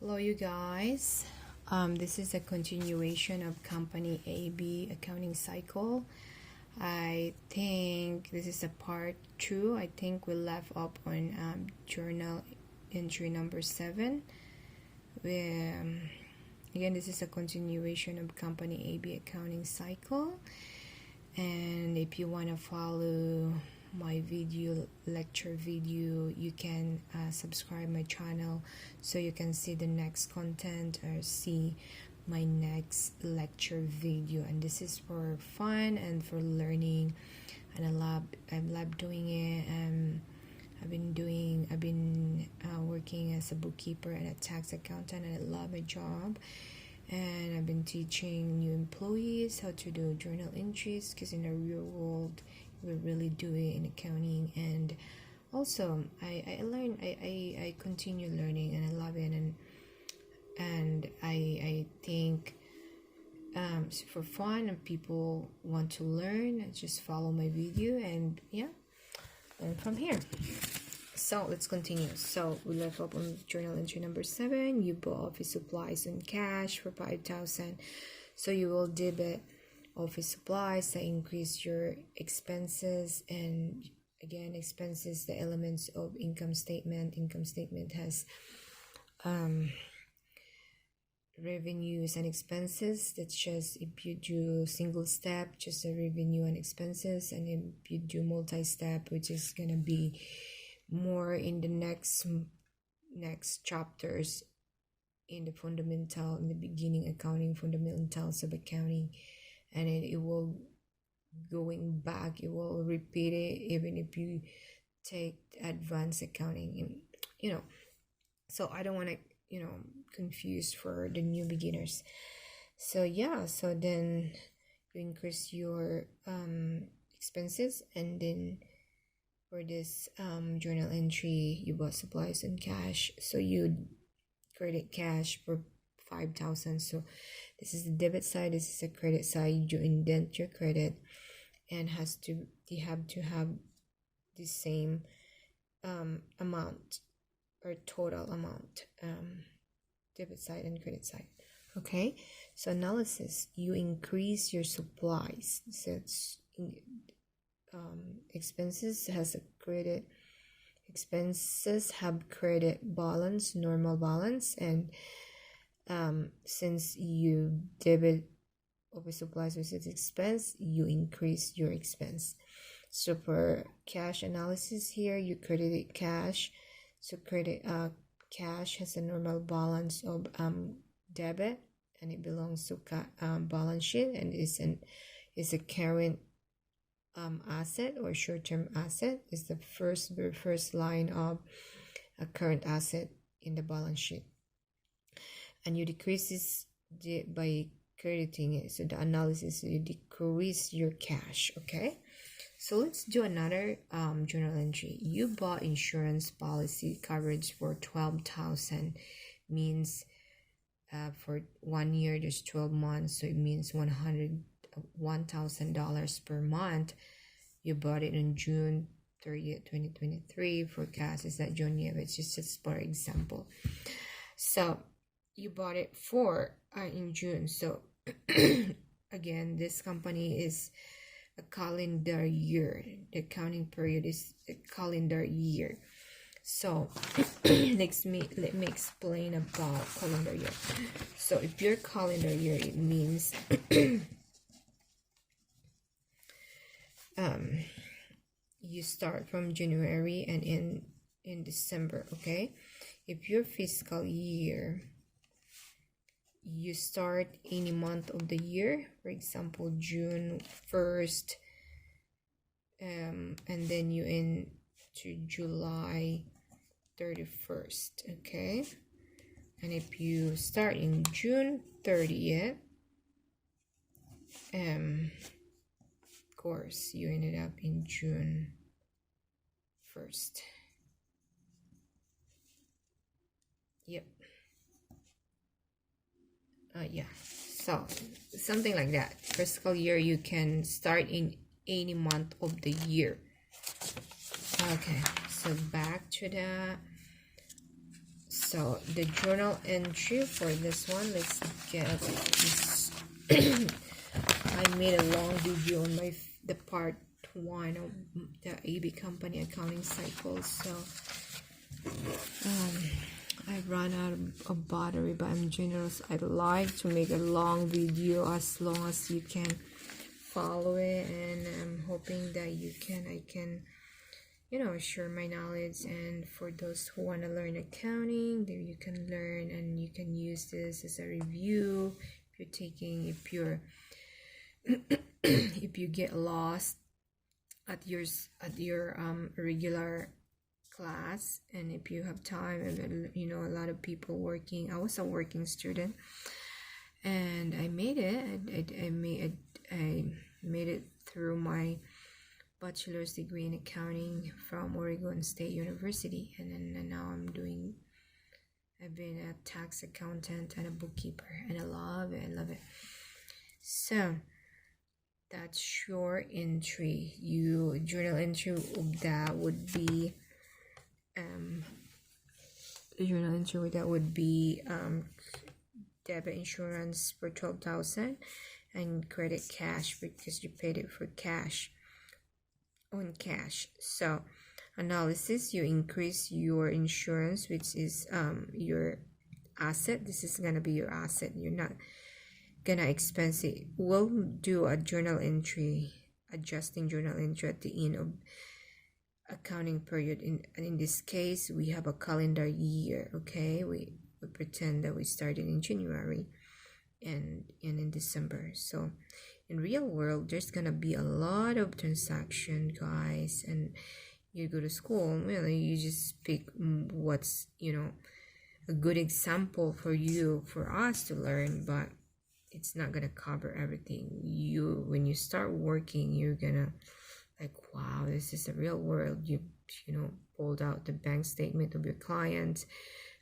Hello you guys. This is a continuation of company AB accounting cycle. I think this is a part 2. I think we left up on journal entry number 7. Again, this is a continuation of company AB accounting cycle, and if you want to follow my lecture video, you can subscribe my channel so you can see the next content or see my next lecture video. And this is for fun and for learning, and I love doing it. I've been working as a bookkeeper and a tax accountant, and I love my job. And I've been teaching new employees how to do journal entries, because in the real world we really do it in accounting. And also I continue learning, and I love it, and I think for fun, and people want to learn, just follow my video and learn from here. So let's continue. So we left up on journal entry number 7. You bought office supplies and cash for 5,000. So you will debit office supplies that increase your expenses. And again, expenses, the elements of income statement. Income statement has revenues and expenses. That's just if you do single step, just a revenue and expenses. And if you do multi-step, which is gonna be more in the next chapters in the beginning accounting fundamentals of accounting, and it will going back, it will repeat it even if you take advanced accounting, so I don't want to confuse for the new beginners. So then you increase your expenses, and then for this journal entry, you bought supplies and cash, so you credit cash for 5,000. So this is the debit side, this is the credit side. You indent your credit, and you have to have the same amount or total amount, debit side and credit side. Okay, so analysis, you increase your supplies. So it's expenses have credit balance, normal balance, and since you debit office supplies with expense, you increase your expense. So for cash analysis here, you credit cash. So credit cash has a normal balance of debit, and it belongs to balance sheet, and is a current asset or short-term asset. Is the very first line of a current asset in the balance sheet, and you decrease this by crediting it. So the analysis, you decrease your cash. Okay, so let's do another journal entry. You bought insurance policy coverage for 12,000, means for 1 year there's 12 months, so it means $1,000 per month. You bought it on June 30th, 2023. Forecast is that June, it's just for example. So you bought it in June. So again, this company is a calendar year. The accounting period is a calendar year. So let me explain about calendar year. So if your calendar year, it means you start from January and in December. Okay, if your fiscal year, you start any month of the year, for example June 1st, and then you end to July 31st. Okay, and if you start in June 30th, of course you ended up in June 1st. Yep. So something like that. Fiscal year, you can start in any month of the year. Okay, so back to that. So the journal entry for this one, let's get this. I made a long video on the part 1 of the AB company accounting cycle. So I ran out of battery, but I'm generous. I'd like to make a long video as long as you can follow it, and I'm hoping that I can share my knowledge. And for those who want to learn accounting, there you can learn, and you can use this as a review if you're if you get lost at your regular class, and if you have time, and a lot of people working. I was a working student, and I made it. I made it through my bachelor's degree in accounting from Oregon State University, and then now I've been a tax accountant and a bookkeeper, and I love it. So that's your entry. Journal entry that would be debit insurance for 12,000 and credit cash because you paid it for cash. So analysis, you increase your insurance, which is your asset. This is gonna be your asset. You're not gonna expense it. We'll do a journal entry, adjusting journal entry at the end of accounting period. In this case, we have a calendar year. Okay, we pretend that we started in January and in December. So in real world, there's gonna be a lot of transaction, guys, and you go to school, you just pick what's a good example for us to learn, but it's not gonna cover everything. When you start working, you're gonna like, wow, this is a real world. You pulled out the bank statement of your client,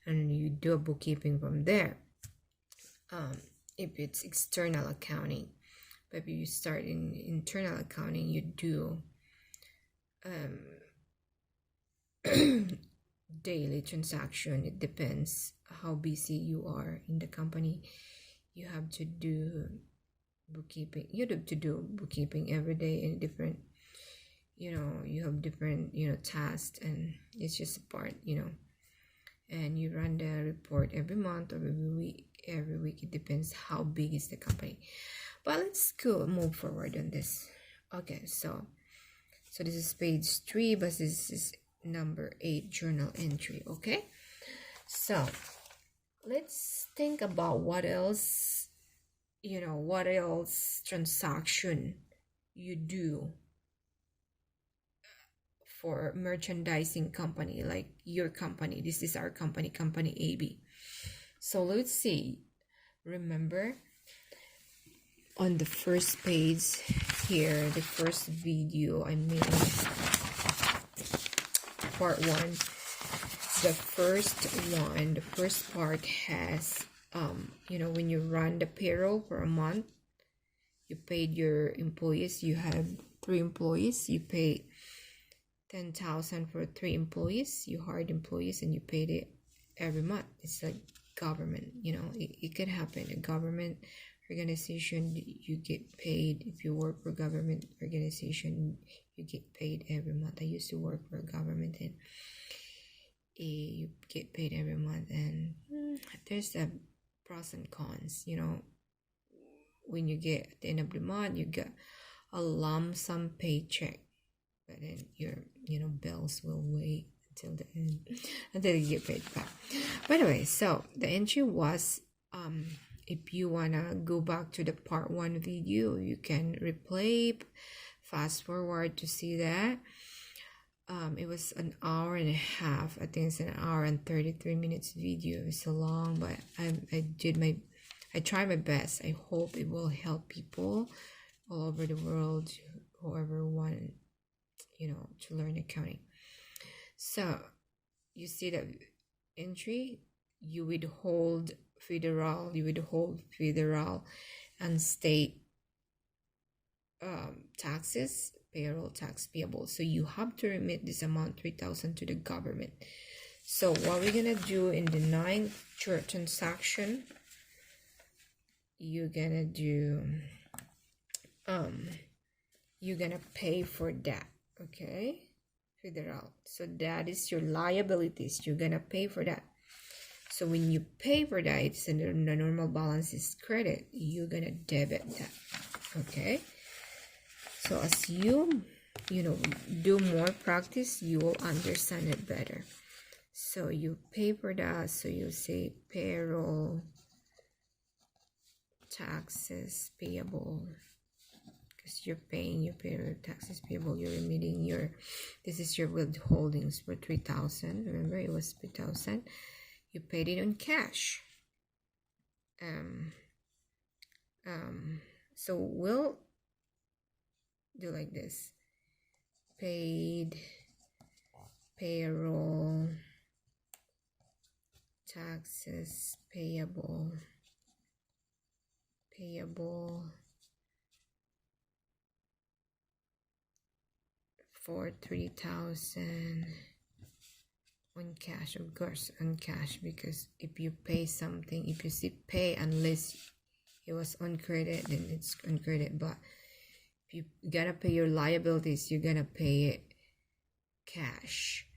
and you do a bookkeeping from there. If it's external accounting. But if you start in internal accounting, you do daily transaction. It depends how busy you are in the company. You have to do bookkeeping. You have to do bookkeeping every day in different, you have different, tasks, and it's just a part, and you run the report every month or every week. It depends how big is the company. But let's move forward on this. Okay, so this is page 3, but this is number 8, journal entry. Okay, so let's think about what else transaction you do for merchandising company, like your company. This is our company AB. So let's see. Remember, on the first page here, the first video I made, part 1, the first part has when you run the payroll for a month, you paid your employees. You have 3 employees, you pay 10,000 for 3 employees. You hired employees and you paid it every month. It's like government, it could happen. A government organization, you get paid. If you work for a government organization, you get paid every month. I used to work for a government, and you get paid every month. And there's a pros and cons. When you get at the end of the month, you get a lump sum paycheck, but then your bills will wait until the end until you get paid back. By the way, so the entry was if you wanna go back to the part 1 video, you can replay, fast forward to see that. It was an hour and a half. I think it's an hour and 33 minutes video. It's so long, but I tried my best. I hope it will help people all over the world, whoever want to learn accounting. So you see that entry, you withhold federal and state taxes, payroll tax payable. So you have to remit this amount, 3,000, to the government. So what we're gonna do in the ninth transaction, you're gonna do you're gonna pay for that. Okay, figure out. So that is your liabilities. You're gonna pay for that. So when you pay for that, it's in the normal balance is credit. You're gonna debit that. Okay. So as you do more practice, you will understand it better. So you pay for that. So you say payroll taxes payable, because you're paying your payroll taxes payable. You're remitting your, this is your withholdings for 3,000. Remember, it was 3,000. You paid it on cash. So we'll do like this: paid payroll taxes payable for 3,000 on cash. Of course on cash, because if you pay something, if you see pay unless it was on credit, then it's on credit. But if you gotta pay your liabilities, you're gonna pay it cash.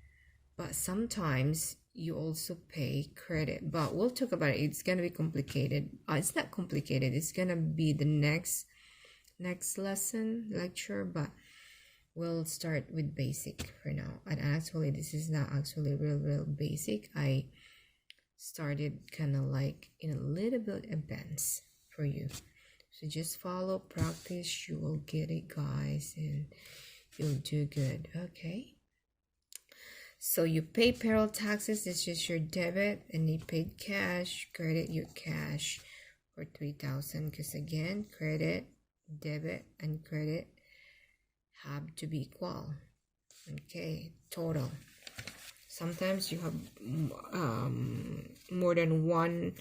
But sometimes you also pay credit, but we'll talk about it. It's gonna be complicated. It's not complicated, it's gonna be the next lesson lecture, but we'll start with basic for now. And actually this is not actually real basic. I started kind of like in a little bit advanced for you. So just follow, practice, you will get it, guys, and you'll do good. Okay, so you pay payroll taxes, this is just your debit, and you paid cash, credit your cash for 3,000, because again, credit, debit, and credit have to be equal. Okay, total. Sometimes you have more than one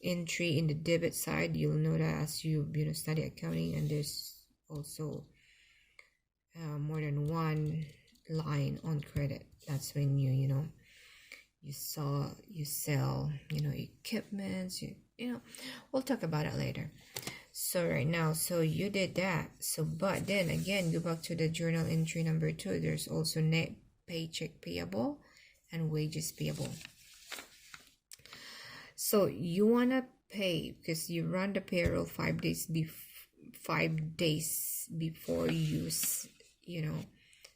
entry in the debit side. You'll know that as you study accounting, and there's also more than one line on credit. That's when you sell equipments, we'll talk about it later. So right now, so you did that. So but then again, go back to the journal entry number 2. There's also net paycheck payable and wages payable. So you want to pay, because you run the payroll 5 days before you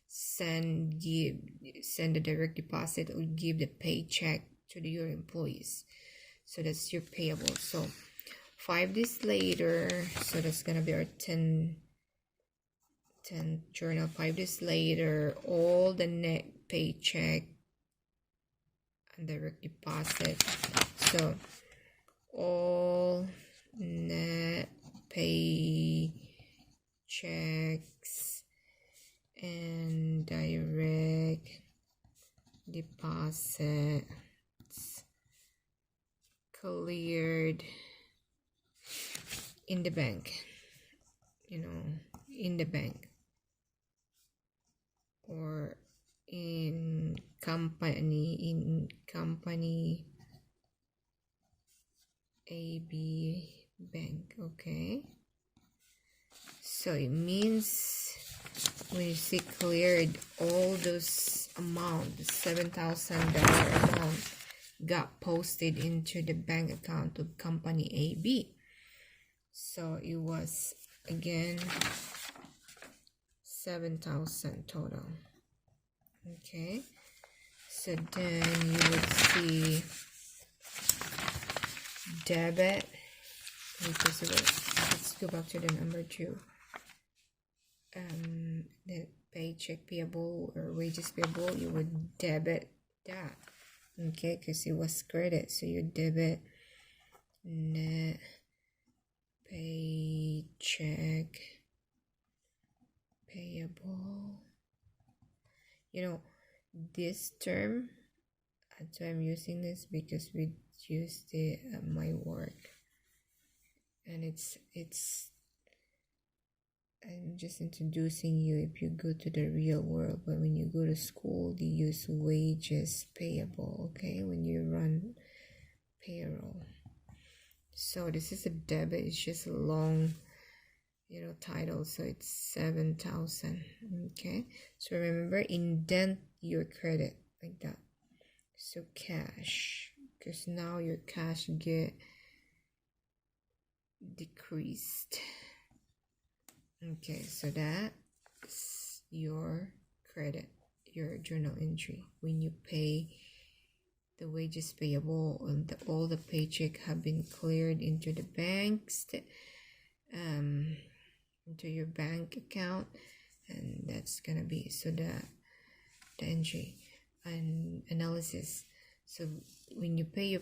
send the direct deposit or give the paycheck to your employees. So that's your payable. So 5 days later, so that's gonna be our 10 journal. 5 days later, all the net paycheck and direct deposit. So all net paychecks and direct deposits cleared in the bank, in the bank or in company AB bank. Okay, so it means when you see cleared, all those amount, the $7,000 amount got posted into the bank account of company AB. So it was again 7,000 total. Okay, so then you would see debit, because let's go back to the number 2. The paycheck payable or wages payable, you would debit that. Okay, because it was credit, so you debit net paycheck payable. This term, so I'm using this because we used it at my work, and it's I'm just introducing you if you go to the real world, but when you go to school, they use wages payable, okay, when you run payroll. So this is a debit, it's just a long, title, so it's 7,000, okay? So remember, indent your credit like that. So cash, because now your cash get decreased. Okay, so that's your credit, your journal entry. When you pay the wages payable and all the paycheck have been cleared into the banks, into your bank account, and that's gonna be so the entry and analysis. So when you pay your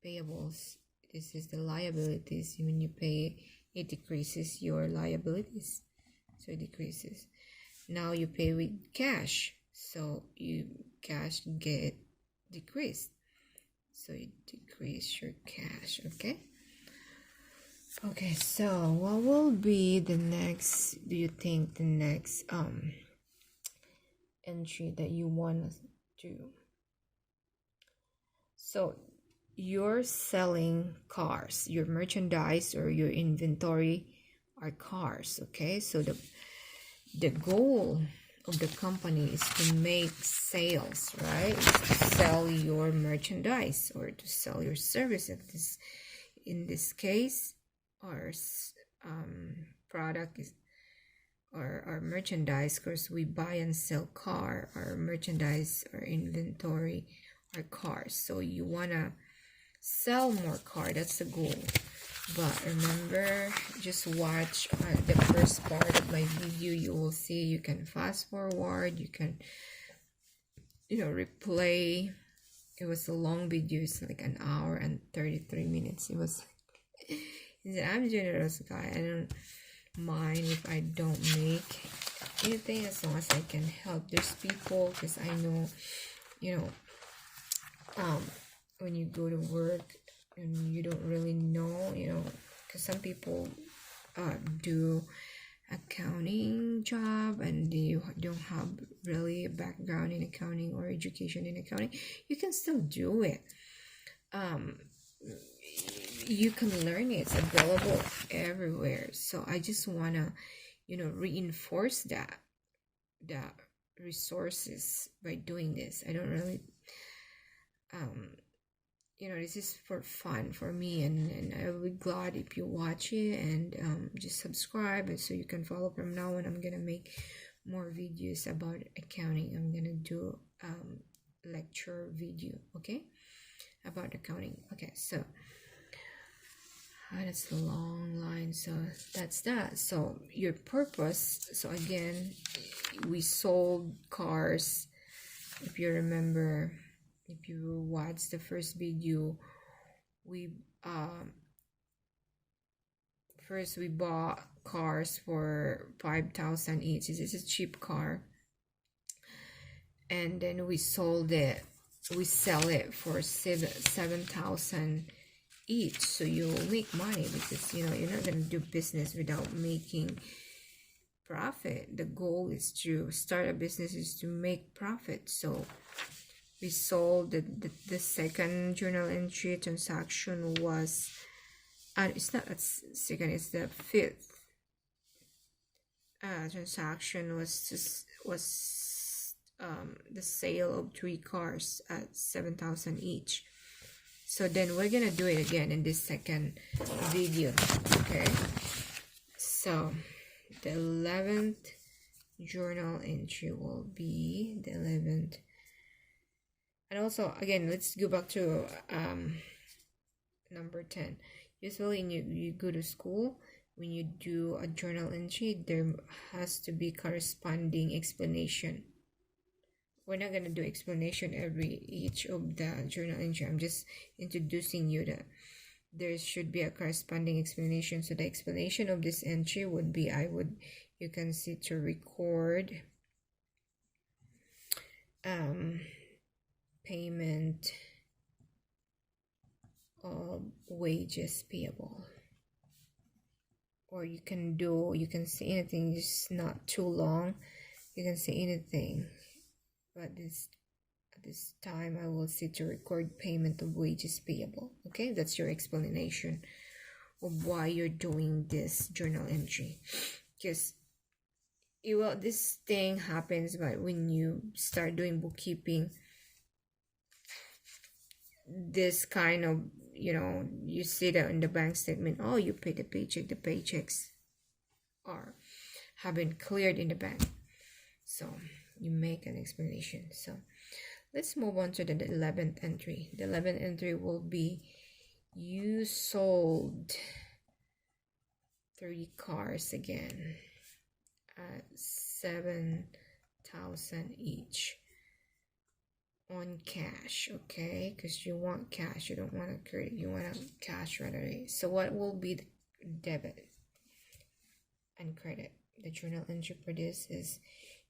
payables, this is the liabilities. When you pay, it decreases your liabilities, so it decreases. Now you pay with cash, so you cash get decreased, so you decrease your cash. Okay, so what will be the next, do you think, the next entry that you want to do? So you're selling cars, your merchandise or your inventory are cars, okay? So the goal of the company is to make sales, right? To sell your merchandise or to sell your services. In this case, our product is our merchandise. Of course, we buy and sell car. Our merchandise, our inventory are cars. So you wanna sell more car, that's the goal. But remember, just watch the first part of my video. You will see you can fast forward, you can replay. It was a long video, it's like an hour and 33 minutes. It was I'm a generous guy. I don't mind if I don't make anything, as long as I can help those people, because I know when you go to work and you don't really know, because some people do accounting job and they don't have really a background in accounting or education in accounting. You can still do it. You can learn it. It's available everywhere. So I just want to reinforce that resources by doing this. I don't really this is for fun for me, and I will be glad if you watch it and just subscribe, and so you can follow. From now on, I'm gonna make more videos about accounting. I'm gonna do lecture video, okay, about accounting. Okay, so that's a long line, so that's that. So your purpose, so again, we sold cars. If you remember, if you watched the first video, we first we bought cars for 5,000 each. It's a cheap car, and then we sold it. We sell it for 7,000 each. So you will make money, because you're not gonna do business without making profit. The goal is to start a business is to make profit. So we sold the second journal entry transaction was, it's not a second, it's the fifth transaction was the sale of 3 cars at 7,000 each. So then we're gonna do it again in this second video, okay? So the 11th journal entry will be the 11th. And also, again, let's go back to number 10. Usually when you go to school, when you do a journal entry, there has to be corresponding explanation. We're not going to do explanation each of the journal entry. I'm just introducing you that there should be a corresponding explanation. So the explanation of this entry would be, you can see to record payment of wages payable. or you can say anything, just not too long. You can say anything, but at this time I will say to record payment of wages payable. Okay, that's your explanation of why you're doing this journal entry. Because this thing happens, but when you start doing bookkeeping, this kind of, you see that in the bank statement, oh, you pay the paychecks are have been cleared in the bank, so you make an explanation. So let's move on to the 11th entry. The 11th entry will be you sold 30 cars again at 7,000 each on cash. Okay, because you want cash, you don't want a credit, you want a cash right away. So what will be the debit and credit? The journal entry for this is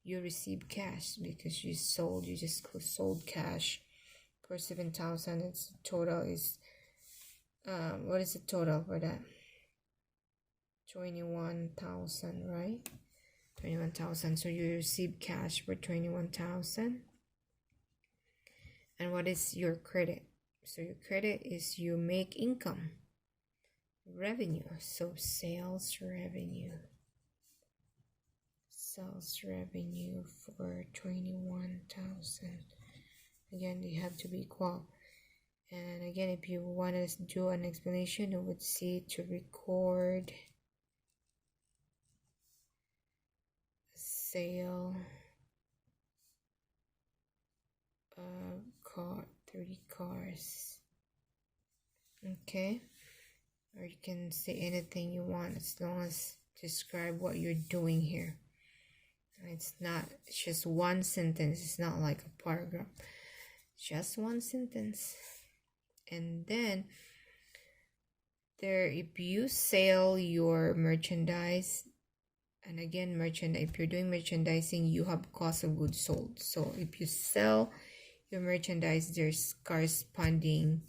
you receive cash because you just sold cash for 7,000. Its total is what is the total for that? 21,000, right? 21,000. So you receive cash for 21,000. And what is your credit? So your credit is you make income, revenue. So sales revenue for 21,000. Again, they have to be equal. And again, if you want to do an explanation, you would say to record sale car 30 cars. Okay, or you can say anything you want as long as describe what you're doing here. It's just one sentence. It's not like a paragraph, just one sentence. And then if you sell your merchandise, and again, if you're doing merchandising, you have cost of goods sold. So if you sell your merchandise, there's corresponding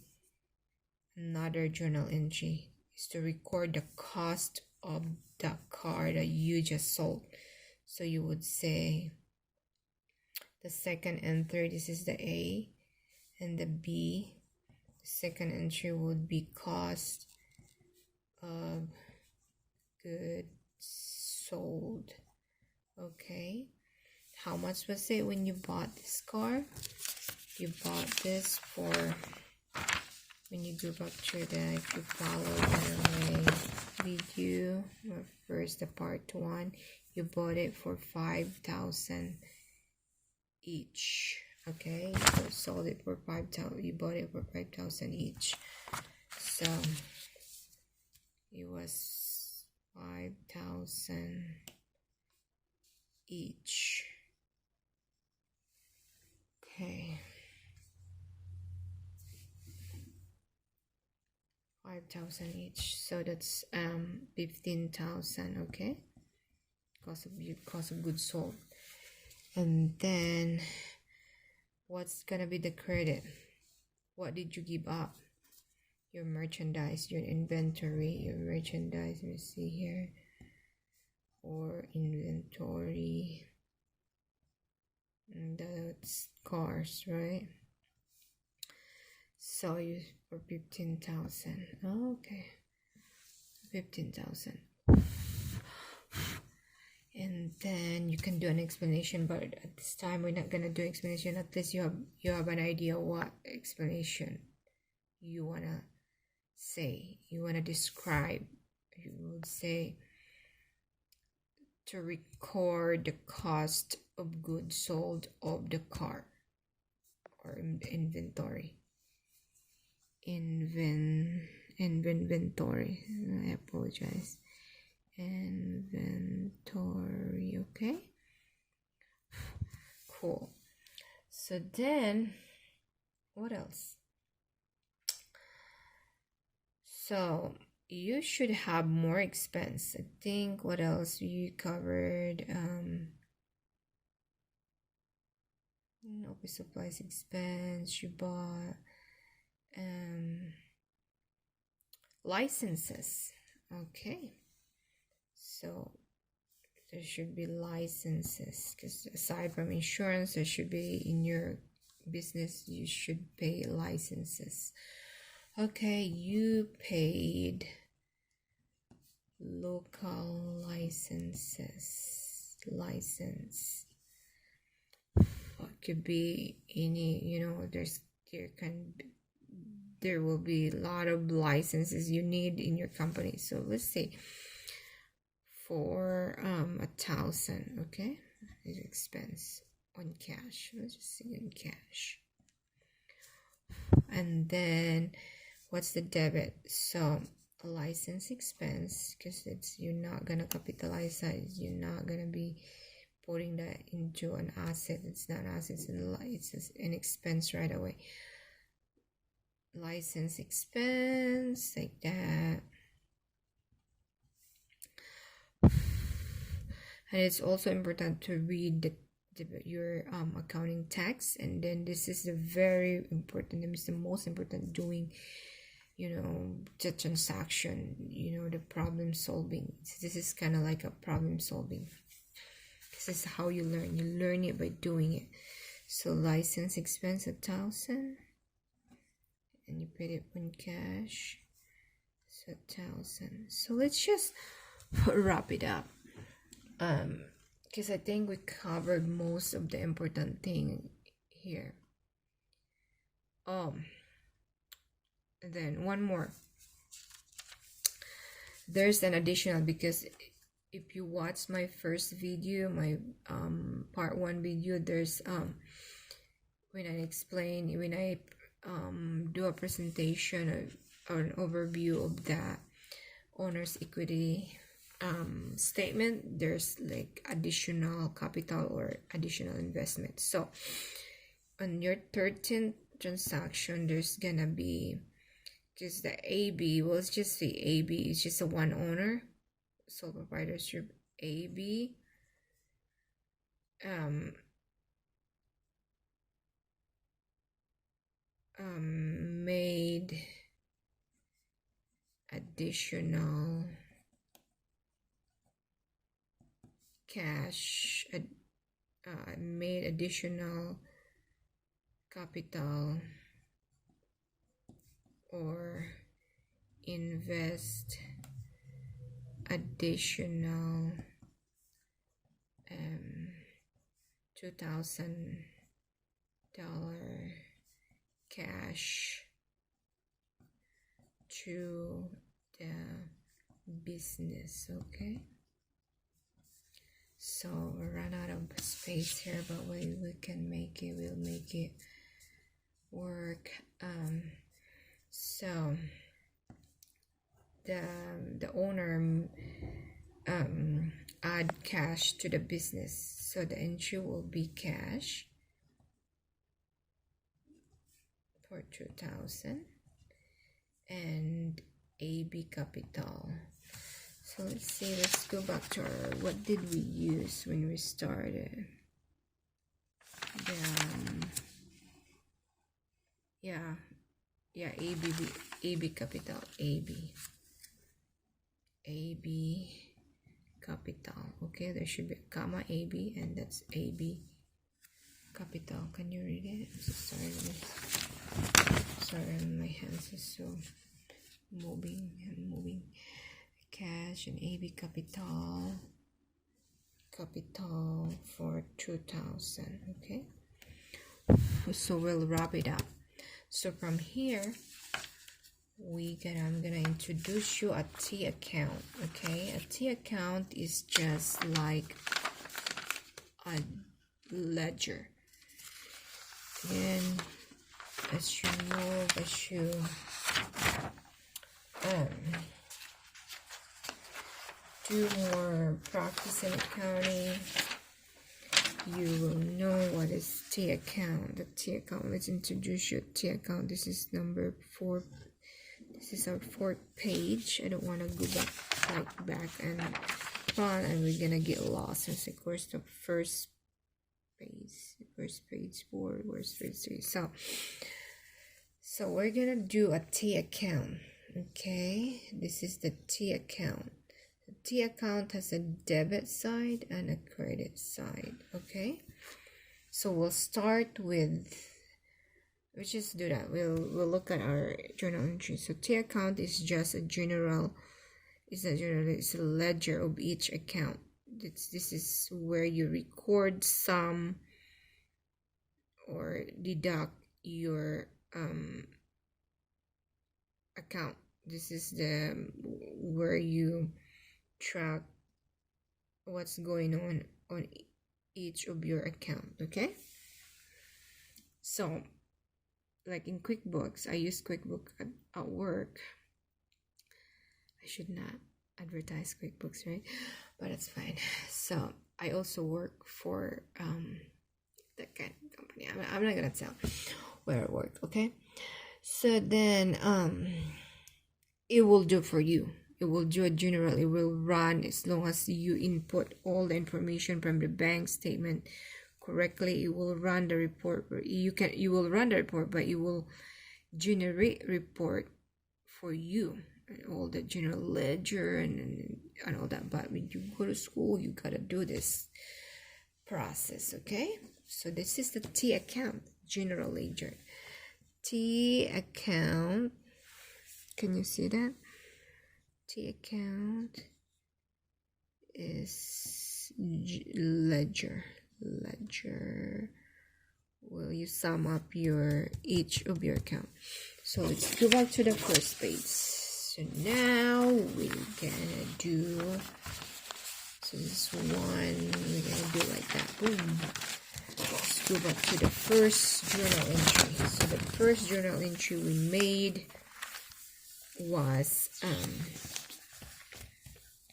another journal entry is to record the cost of the car that you just sold. So you would say the second and third, this is the A, and the B, the second entry would be cost of goods sold. Okay, how much was it when you bought this car? You bought this for, when you go back to if you follow my video, first the part 1, you bought it for 5,000 each. Okay, so sold it for 5,000. You bought it for 5,000 each. So it was 5,000 each. Okay. 5,000 each, so that's 15,000. Okay, cost of goods sold. And then what's gonna be the credit? What did you give up? Your merchandise, your inventory, your merchandise. Let me see here, or inventory, and that's cars, right? So you for 15,000. Okay, 15,000. And then you can do an explanation, but at this time we're not gonna do explanation. At least you have an idea what explanation you wanna say, you wanna describe. You would say to record the cost of goods sold of the car, or inventory. Inventory. I apologize. Inventory. Okay, cool. So then what else? So you should have more expense. I think what else you covered? Office supplies expense. You bought licenses. Okay, So there should be licenses, because aside from insurance, there should be, in your business, you should pay licenses. Okay, you paid local licenses. License, it could be any, there will be a lot of licenses you need in your company. So let's say for 1,000, okay, is expense on cash. Let's just see in cash. And then what's the debit? So a license expense, because you're not gonna capitalize that, you're not gonna be putting that into an asset. It's not assets, it's just an expense right away. License expense, like that. And it's also important to read your accounting tax. And then this is the very important, this is the most important, doing the transaction, the problem solving. This is kind of like a problem solving. This is how you learn it by doing it. So license expense 1,000, and you paid it in cash, so 1,000. So let's just wrap it up, because I think we covered most of the important thing here. And then one more, there's an additional, because if you watch my first video, my part 1 video, there's when I do a presentation or an overview of the owner's equity statement, there's like additional capital or additional investment. So on your 13th transaction, there's gonna be, because the AB, well, let's just say AB is just a one owner, sole proprietorship. AB made additional cash, made additional capital, or invest additional $2,000 cash to the business. Okay, so we run out of space here, but we can make it, we'll make it work. So the owner add cash to the business, so the entry will be cash for 2,000 and AB capital. So let's go back to our, what did we use when we started? AB capital, AB capital. Okay, there should be a comma, AB, and that's AB capital. Can you read it? I'm so sorry, my hands are so moving. Cash and AB capital for 2,000. Okay, so we'll wrap it up. So from here, I'm gonna introduce you a T account. Okay, a T account is just like a ledger, and as you do more practice in accounting, you will know what is T account. The T account, let's introduce you T account. This is number 4. This is our 4th page. I don't want to go back and front, and we're gonna get lost. It's of course the first page 4, where's page 3. So we're gonna do a T account. Okay, this is the T account. The T account has a debit side and a credit side. Okay, so we'll start with, let's just do that. We'll look at our journal entry. So T account is just a general, it's a ledger of each account. This is where you record, sum, or deduct your account. This is the where you track what's going on each of your account. Okay, so like in QuickBooks, I use QuickBooks at work. I should not advertise QuickBooks, right? But it's fine. So I also work for that kind of company. I'm not gonna tell where I work. Okay, so then it will do for you. It will do it general. It will run as long as you input all the information from the bank statement correctly. It will run the report. You will run the report, but it will generate report for you, all the general ledger and all that. But when you go to school, you gotta do this process. Okay, so this is the T account, general ledger. T account, can you see that? T account is ledger. Will you sum up each of your account? So let's go back to the first page. So now we're gonna do, so this one we're gonna do like that. Boom. Let's go back to the first journal entry. So the first journal entry we made was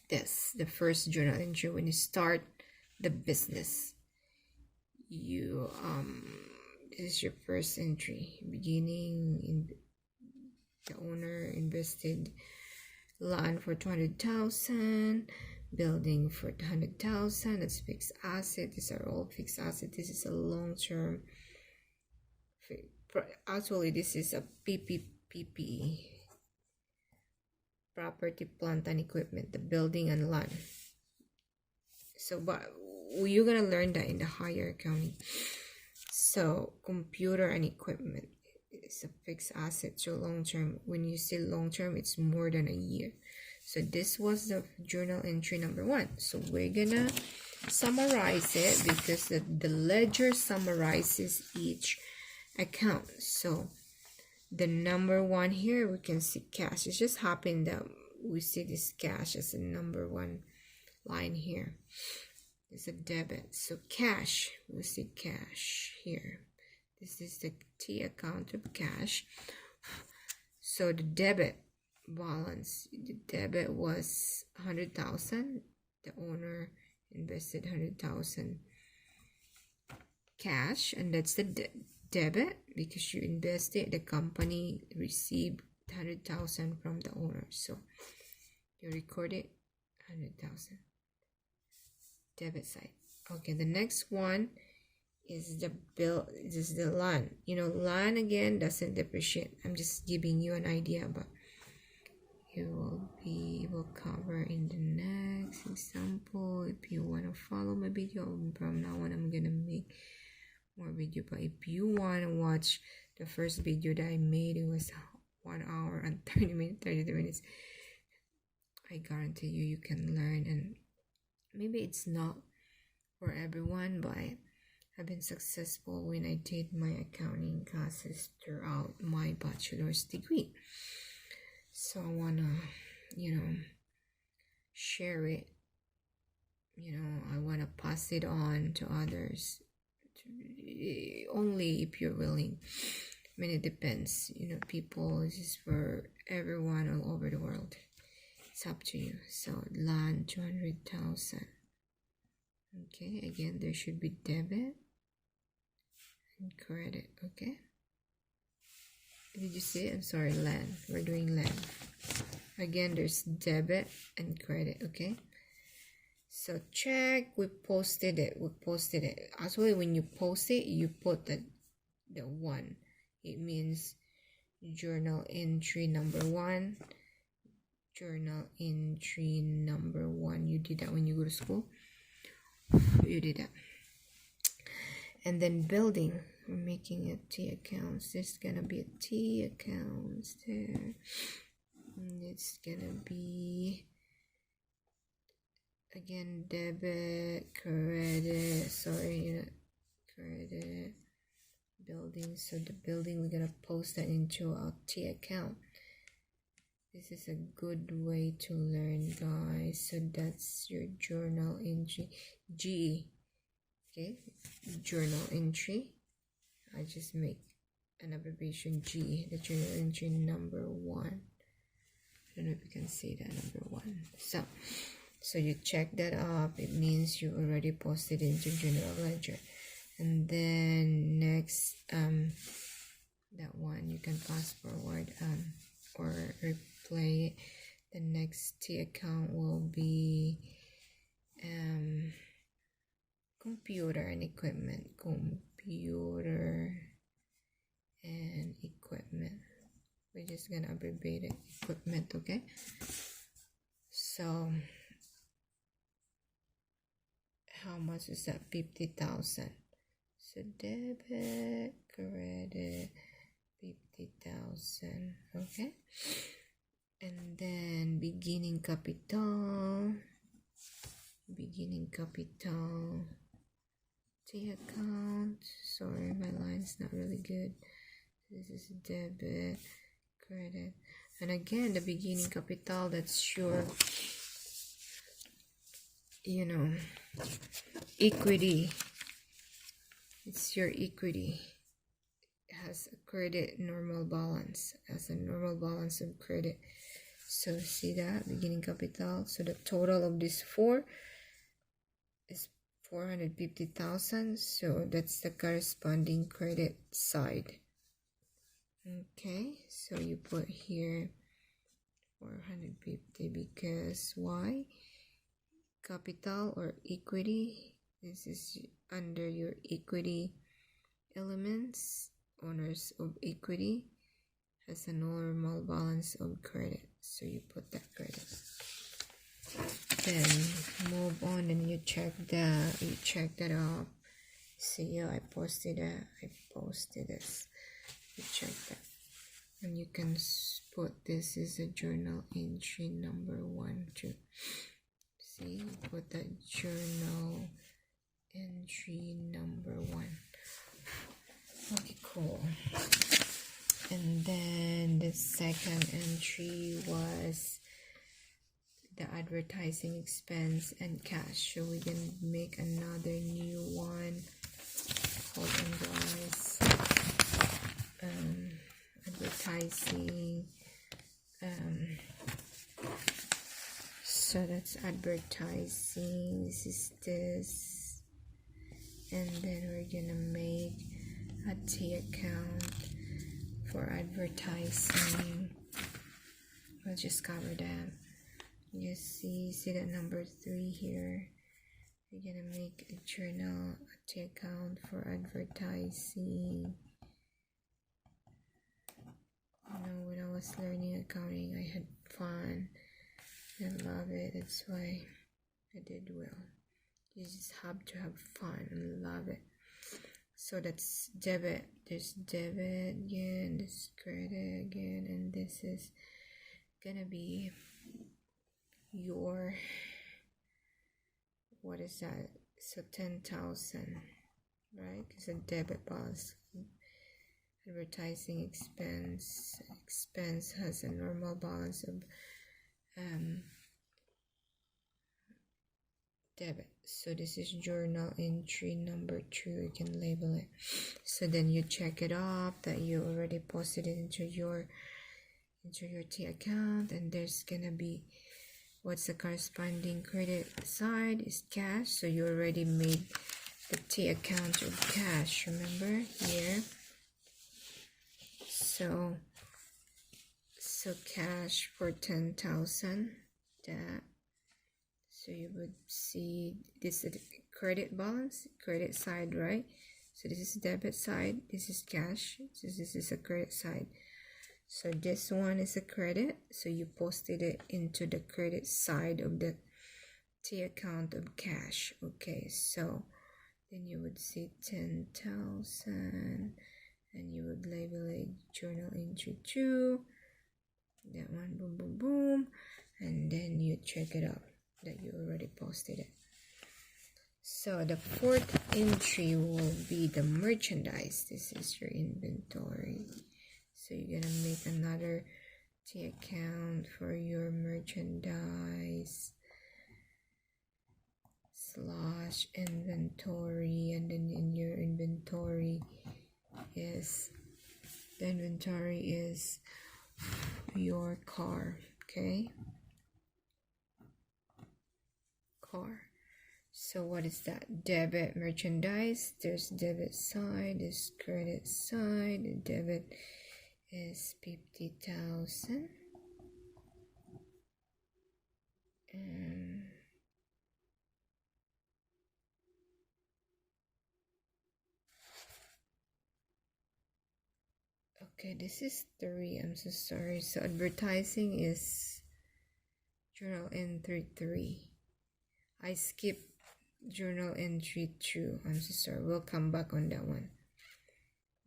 this. The first journal entry when you start the business, you this is your first entry. Beginning, in the owner invested land for 200,000, building for 100,000. That's fixed asset. These are all fixed asset. This is a long-term, actually this is a PPP, property, plant and equipment, the building and land. So but you're gonna learn that in the higher accounting. So computer and equipment is a fixed asset. So long term, when you say long term, it's more than a year. So this was the journal entry number 1. So we're gonna summarize it because the ledger summarizes each account. So the number 1 here, we can see cash. It just happened that we see this cash as a number 1 line here. It's a debit. So cash, we see cash here. This is the T account of cash. So the debit balance, the debit was 100,000. The owner invested 100,000 cash, and that's the debit because you invested. The company received 100,000 from the owner, so you recorded 100,000 debit side. Okay, the next one is the bill. This is the land. You know, land again doesn't depreciate. I'm just giving you an idea, but you will cover in the next example. If you want to follow my video from now on, I'm gonna make more video. But if you want to watch the first video that I made, it was 1 hour and 30 minutes. I guarantee you can learn, and maybe it's not for everyone, but I've been successful when I did my accounting classes throughout my bachelor's degree. So I wanna, share it. I wanna pass it on to others. Only if you're willing. I mean, it depends. People, this is for everyone all over the world. It's up to you. So land 200,000. Okay, again, there should be debit and credit. Okay, did you see it? I'm sorry, land. We're doing land. Again, there's debit and credit. Okay, so check. We posted it. Actually, when you post it, you put the 1. It means journal entry number 1, journal entry number 1. You did that when you go to school. You did that. And then building, we're making a T accounts. There's gonna be a T accounts there. And it's gonna be again debit, credit, credit, building. So the building, we're gonna post that into our T account. This is a good way to learn, guys. So that's your journal entry, G. Okay, journal entry. I just make an abbreviation G, the journal entry number 1. I don't know if you can see that, number 1. So you check that up. It means you already posted into General Ledger. And then next, that one you can fast forward or replay it. The next T account will be computer and equipment. Computer and equipment. We're just gonna abbreviate it, equipment. Okay, so how much is that? 50,000. So debit, credit, 50,000. Okay, and then beginning capital, T account. Sorry, my line's not really good. This is debit, credit, and again the beginning capital, that's your equity. It's your equity. It has a credit normal balance, has a normal balance of credit. So see that beginning capital. So the total of this 4 is 450,000. So that's the corresponding credit side. Okay, so you put here 450 because why? Capital or equity. This is under your equity elements. Owners of equity has a normal balance of credit, so you put that credit. Then move on and you check that up. See, I posted this. You check that, and you can put this is a journal entry number 1 too. See, put that journal entry number 1. Okay, cool. And then the second entry was the advertising expense and cash. So we can make another new one. Hold on, guys. Advertising. So that's advertising. This is this. And then we're gonna make a T account for advertising. We'll just cover that. You see that number 3 here. We're gonna make a journal, a T account for advertising. When I was learning accounting, I had fun. I love it. That's why I did well. You just have to have fun and love it. So that's debit. There's debit again, this credit again, and this is gonna be your, what is that? So 10,000, right? It's a debit balance. Advertising expense has a normal balance of debit. So this is journal entry number 2. You can label it. So then you check it up that you already posted it into your T account, and there's gonna be what's the corresponding credit side is cash. So you already made the T account of cash, remember here. So cash for 10,000, that. So you would see this is the credit balance, credit side, right? So this is debit side, this is cash, so this is a credit side. So this one is a credit, so you posted it into the credit side of the T account of cash. Okay, so then you would say 10,000 and you would label it journal entry 2. That one, boom boom boom, and then you check it out that you already posted it. So the fourth entry will be the merchandise. This is your inventory. So you're gonna make another T account for your merchandise / inventory, and then in your inventory is your car. Okay, car. So what is that? Debit merchandise. There's debit side, there's credit side. The debit is 50,000. Okay, this is 3. I'm so sorry. So advertising is journal entry 3. I skipped journal entry 2. I'm so sorry. We'll come back on that one.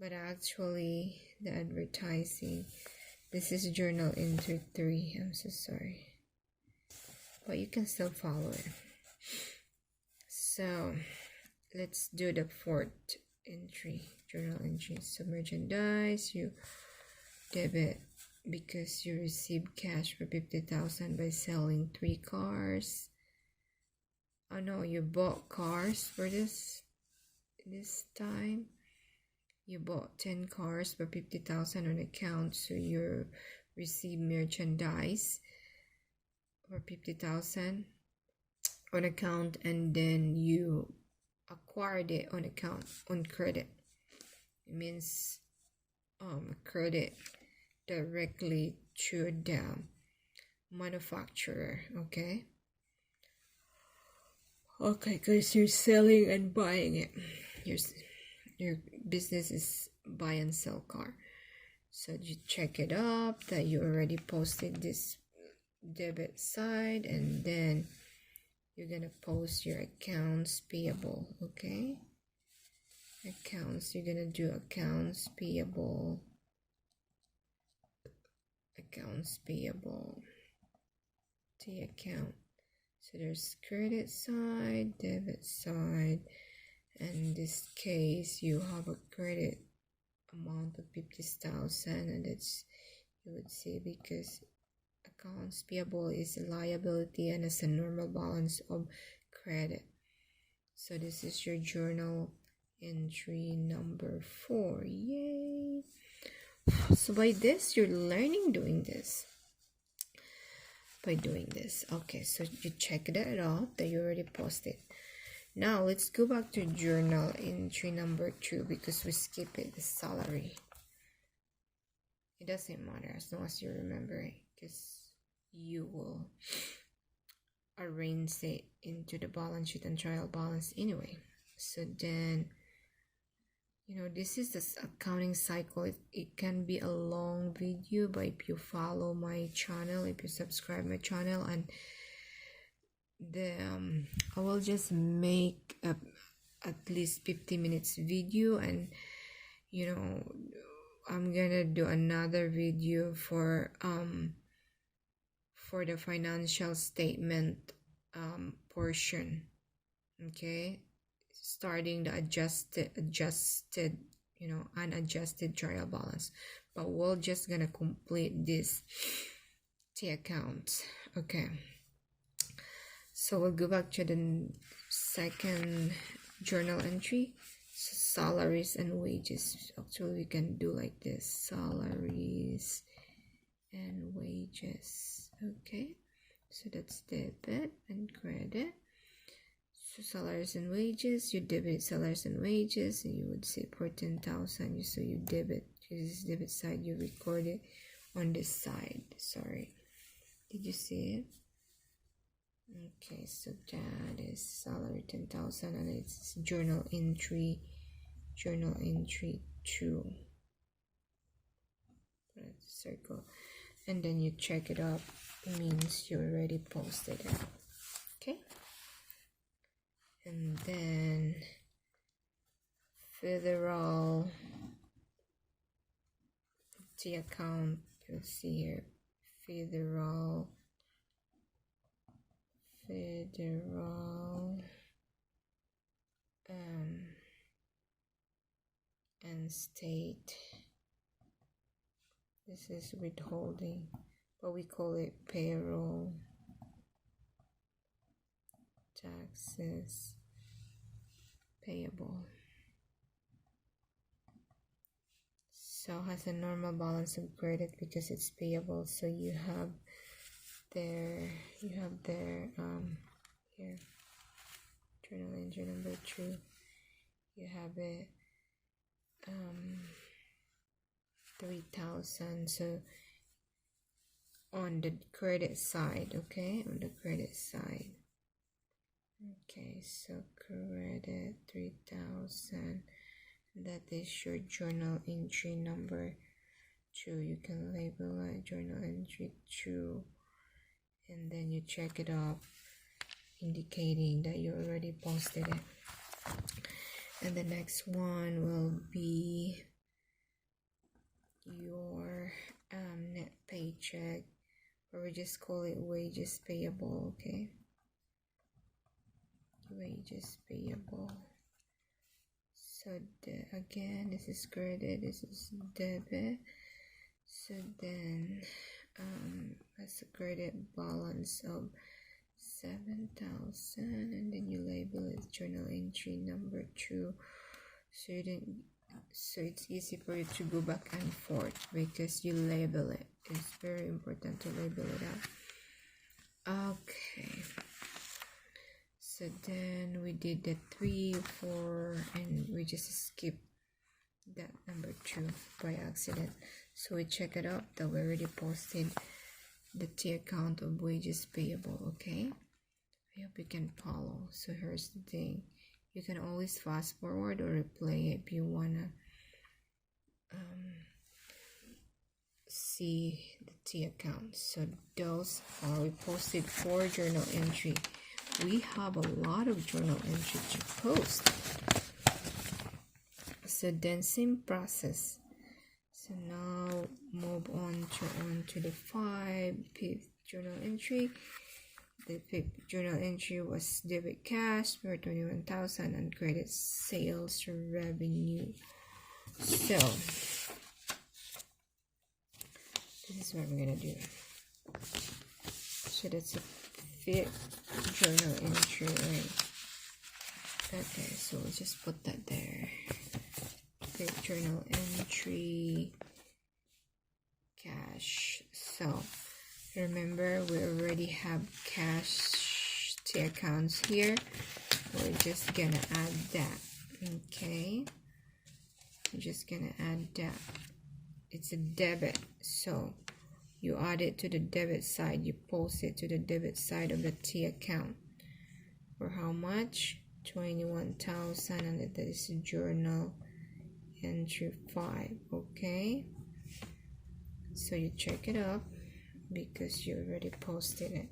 But actually, the advertising, this is journal entry 3. I'm so sorry. But you can still follow it. So let's do the fourth entry, journal entry. So merchandise, you debit because you received cash for 50,000 by selling 3 cars. Oh no, you bought cars for this time. You bought 10 cars for 50,000 on account, so you receive merchandise for 50,000 on account, and then you acquired it on account on credit. It means credit directly to the manufacturer. Okay, because you're selling and buying it. Your business is buy and sell car. So you check it up that you already posted this debit side, and then you're gonna post your accounts payable. Okay, accounts, you're gonna do accounts payable T account. So there's credit side, debit side. In this case, you have a credit amount of 50,000, and that's, you would say, because accounts payable is a liability and it's a normal balance of credit. So this is your journal entry number 4. Yay! So by this, you're learning doing this. By doing this. Okay, so you check that out that you already posted. Now let's go back to journal entry number 2 because we skip it, the salary. It doesn't matter as long as you remember it, because you will arrange it into the balance sheet and trial balance anyway. So then, this is this accounting cycle. It can be a long video, but if you follow my channel, if you subscribe my channel, and I will just make at least 50 minutes video, and I'm gonna do another video for the financial statement portion. Okay, starting the adjusted unadjusted trial balance, but we're just gonna complete this T account. Okay, so we'll go back to the second journal entry. So salaries and wages. Actually, we can do like this: salaries and wages. Okay, so that's debit and credit. So salaries and wages, you debit salaries and wages, and you would say 14,000. So you debit, this is debit side, you record it on this side. Sorry, did you see it? Okay, so that is salary 10,000, and it's journal entry 2. circle, and then you check it up. It means you already posted it. Okay, and then federal T account, you'll see here federal and state. This is withholding, but we call it payroll taxes payable. So has a normal balance of credit because it's payable. So you have their here, journal entry number 2. You have it 3,000. So on the credit side, okay, on the credit side. Okay, so credit 3,000. That is your journal entry number 2. You can label it journal entry 2, and then you check it up, indicating that you already posted it. And the next one will be your net paycheck, or we just call it wages payable. Okay, wages payable. So again, this is credit, this is debit. So then that's a credit balance of 7,000, and then you label it journal entry number 2. So it's easy for you to go back and forth because you label it. It's very important to label it out. Okay. So then we did the 3, 4, and we just skipped that number 2 by accident. So we check it out that we already posted the T account of wages payable. Okay, I hope you can follow. So here's the thing, you can always fast forward or replay if you wanna see the T account. So those are, we posted 4 journal entry. We have a lot of journal entry to post. So then same process. So now move on to the 5th journal entry. The 5th journal entry was debit cash for 21,000 and credit sales revenue. So this is what we're gonna do. So that's a 5th journal entry, right? Okay, so we'll just put that there. 5th journal entry, cash. So remember, we already have cash T accounts here. We're just gonna add that. Okay, we're just gonna add that. It's a debit, so you add it to the debit side. You post it to the debit side of the T account. For how much? 21,000, and that is journal entry 5. Okay, so you check it up because you already posted it.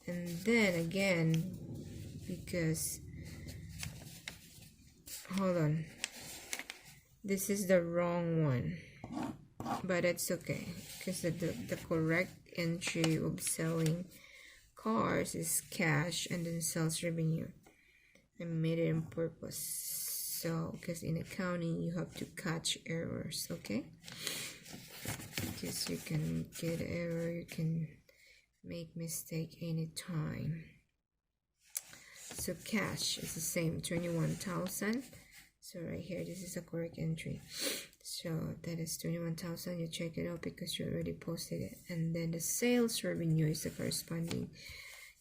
And then again, because hold on, this is the wrong one, but it's okay because the correct entry of selling cars is cash and then sales revenue. I made it on purpose. So, because in accounting you have to catch errors, okay? Because you can get error, you can make mistake anytime. So cash is the same, 21,000. So right here, this is a correct entry. So that is 21,000. You check it out because you already posted it. And then the sales revenue is the corresponding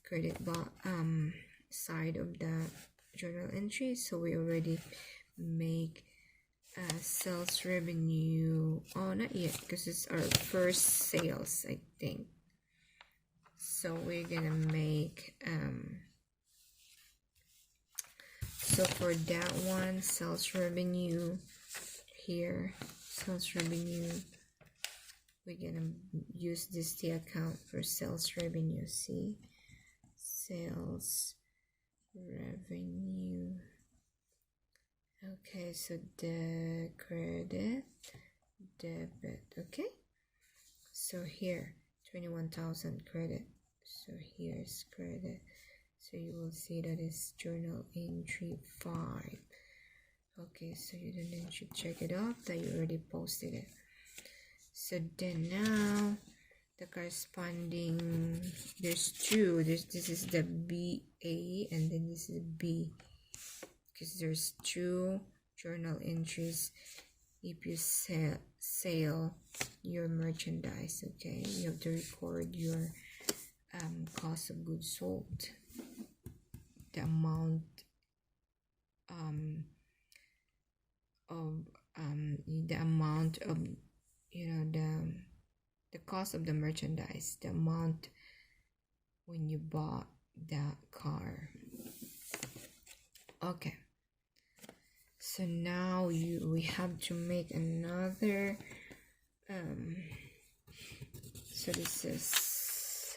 credit side of the journal entry. So we already make sales revenue. Oh, not yet, because it's our first sales, I think. So we're gonna make so for that one, sales revenue here, sales revenue we're gonna use this T account for sales revenue. See, sales revenue. Okay, so the credit, debit. Okay, so here 21,000 credit. So here's credit. So you will see that it's journal entry 5. Okay, so you don't need to check it off that you already posted it. So then now the corresponding, there's two. This is the BA and then this is B, because there's two journal entries if you sell your merchandise. Okay, you have to record your cost of goods sold, the amount of the cost of the merchandise, the amount when you bought that car. Okay, so now we have to make another so this is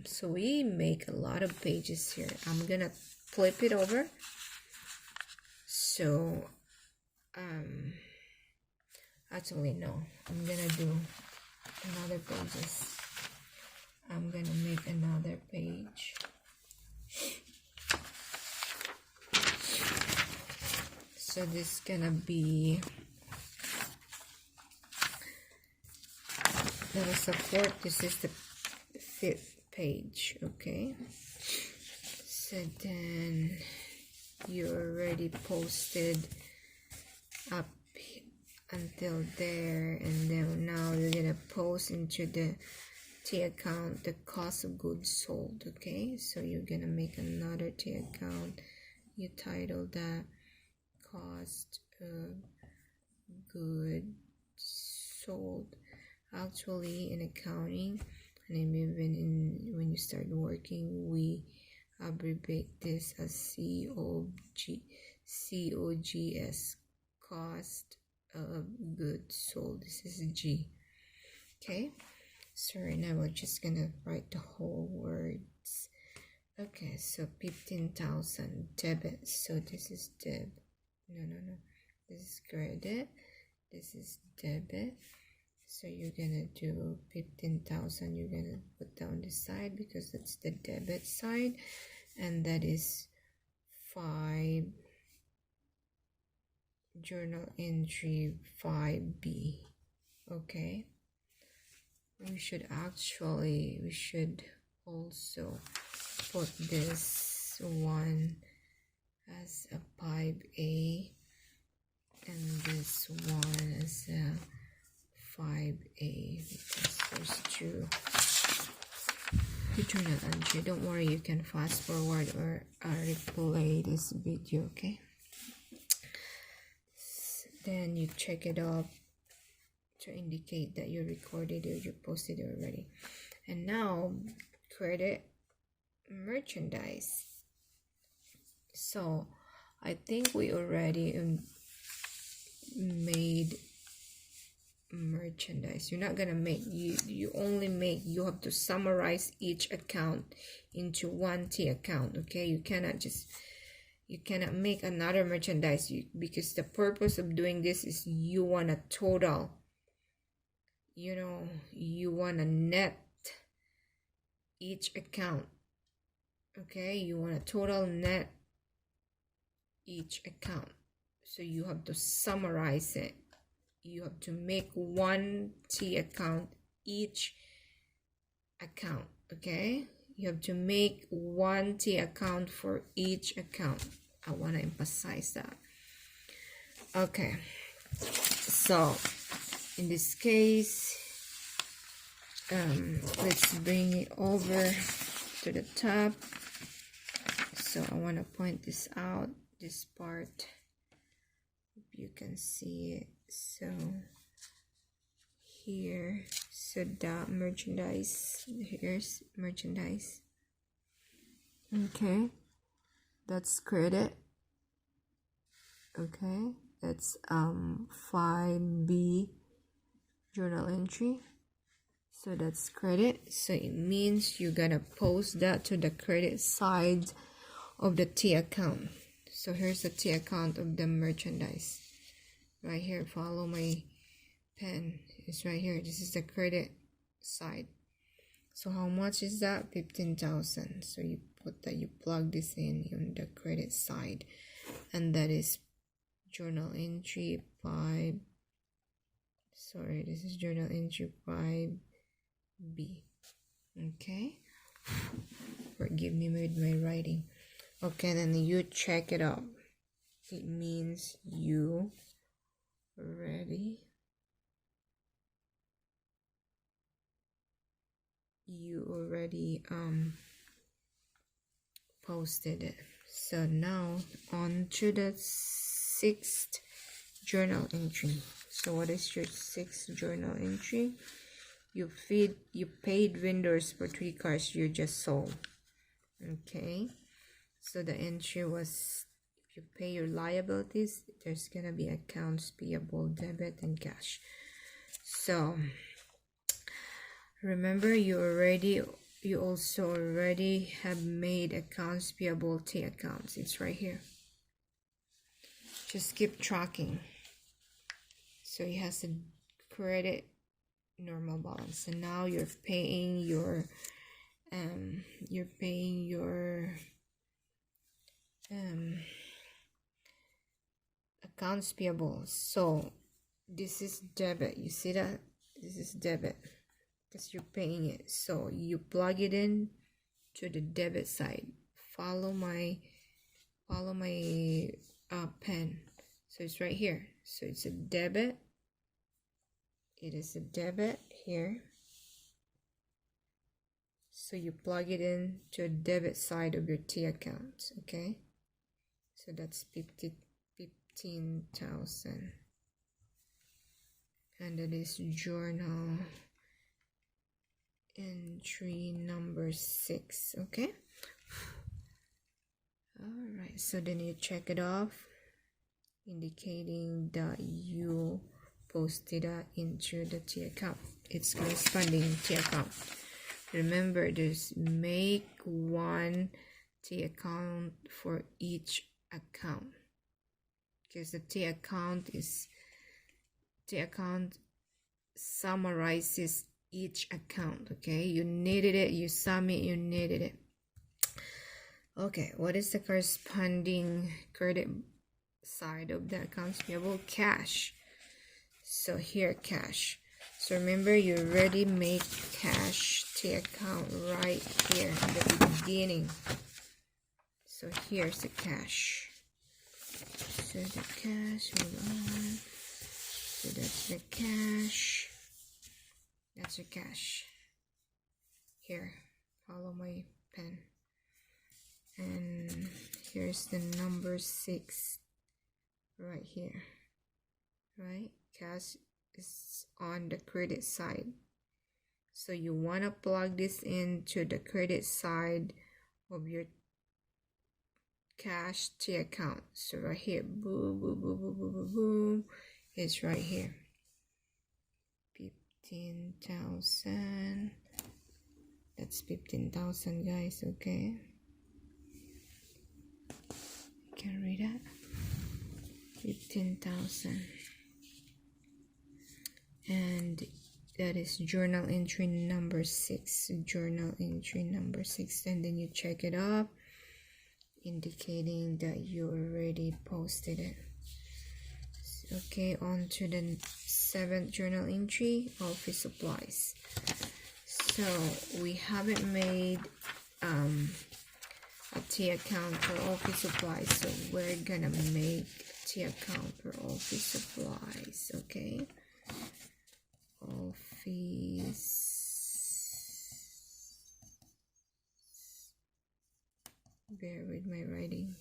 so we make a lot of pages here. I'm gonna flip it over. So actually no, I'm gonna do another pages. I'm gonna make another page. So this is gonna be the support. This is the 5th page. Okay, so then you already posted up until there, and then now you're gonna post into the T account the cost of goods sold. Okay, so you're gonna make another T account. You title that cost of goods sold. Actually, in accounting and even when you start working, we abbreviate this as COGS, cost of goods sold. This is G. Okay, so right now we're just gonna write the whole words. Okay, so 15,000 debit. So this is debit. No, this is credit, this is debit. So you're gonna do 15,000, you're gonna put down the side because that's the debit side, and that is 5 journal entry 5B. Okay, we should also put this one as a 5A and this one as a 5A because there's two journal entry. Don't worry, you can fast forward or replay this video. Okay, then you check it off to indicate that you recorded or you posted it already. And now credit merchandise. So I think we already made merchandise. You're not gonna make, you have to summarize each account into one T account. Okay, you cannot make another merchandise because the purpose of doing this is you want a total, you want to net each account. Okay, you want a total net each account, so you have to summarize it. You have to make one T account each account. Okay, you have to make one T account for each account. I want to emphasize that. Okay, so in this case, let's bring it over to the top. So I want to point this out, this part, if you can see it. So here, so that merchandise, here's merchandise. Okay, that's credit. Okay, that's 5B journal entry. So that's credit. So it means you're gonna post that to the credit side of the T account. So here's the T account of the merchandise. Right here, follow my pen. It's right here. This is the credit side. So how much is that? 15,000. So you put that, you plug this in on the credit side, and that is journal entry 5. Sorry, this is journal entry 5B. Okay, forgive me with my writing. Okay, then you check it out. It means you already posted it. So now on to the 6th journal entry. So what is your 6th journal entry? You paid vendors for 3 cars you just sold. Okay, so the entry was, if you pay your liabilities, there's gonna be accounts payable, debit, and cash. So remember, you also already have made accounts payable T accounts. It's right here. Just keep tracking. So it has a credit normal balance, and now you're paying your accounts payable. So this is debit. You see that? This is debit because you're paying it. So you plug it in to the debit side. Follow my pen. So it's right here. So it's a debit. It is a debit here. So you plug it in to a debit side of your T account. Okay, so that's 15,000, and that is journal entry number 6. Okay, all right, so then you check it off, indicating that you posted that into the T account. It's corresponding T account. Remember, there's make one T account for each account, because the T account summarizes each account. Okay, you needed it, you submit, you needed it. Okay, what is the corresponding credit side of the accounts payable? Cash. So here, cash. So remember, you already make cash T account right here in the beginning. So here's the cash. So the cash, hold on. So that's the cash. That's the cash. Here, follow my pen. And here's the number 6 right here. Right? Cash is on the credit side. So you want to plug this into the credit side of your cash T account. So right here, boom, boom, boom, boom, boom, boom, boom. It's right here. 15,000. That's 15,000, guys. Okay, you can read that. 15,000. And that is journal entry number 6. Journal entry number 6. And then you check it up, indicating that you already posted it. Okay, on to the 7th journal entry, office supplies. So we haven't made a T account for office supplies, so we're gonna make a T account for office supplies. Okay, office, bear with my writing.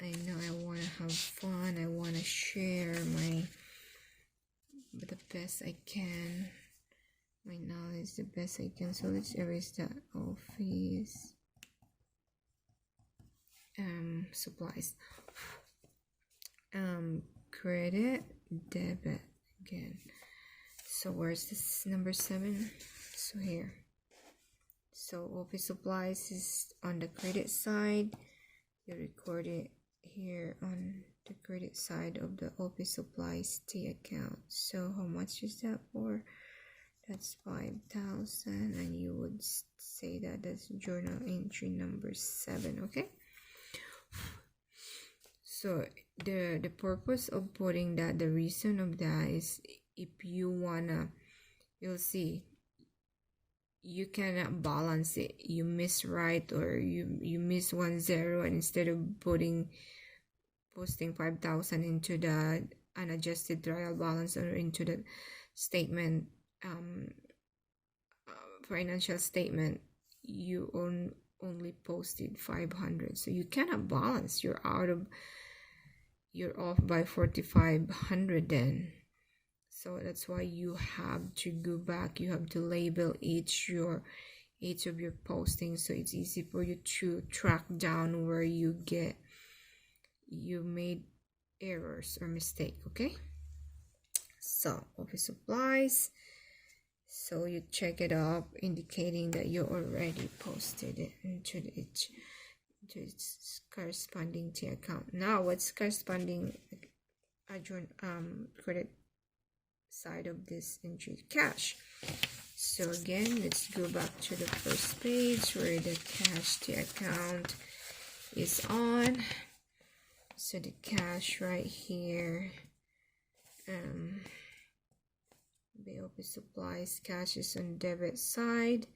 I know I want to have fun, I want to share the best I can, my knowledge the best I can. So let's erase that. Office supplies, credit debit again. So where's this number 7? So here. So office supplies is on the credit side. You record it here on the credit side of the office supplies T account. So how much is that for? That's 5,000, and you would say that that's journal entry number 7. Okay, so the purpose of putting that, the reason of that is if you wanna, you'll see you cannot balance it, you miswrite or you miss 10, and instead of posting 5,000 into the unadjusted trial balance or into the statement, financial statement, you only posted 500, so you cannot balance. You're off by 4,500 then. So that's why you have to go back, you have to label each of your postings, so it's easy for you to track down where you made errors or mistake. Okay, so office supplies, so you check it up, indicating that you already posted it into its corresponding T account. Now what's corresponding credit side of this entry? Cash. So again, let's go back to the first page where the cash T account is on. So the cash right here, the office supplies cash is on debit side.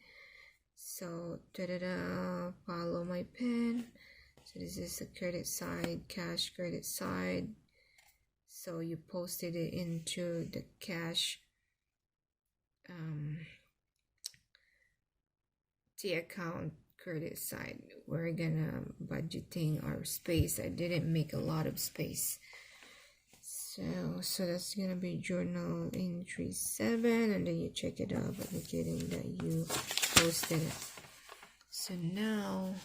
So follow my pen. So this is the credit side, cash credit side. So you posted it into the cash T account credit side. We're gonna budgeting our space. I didn't make a lot of space. So that's gonna be journal entry 7, and then you check it out, indicating that you posted it. So now,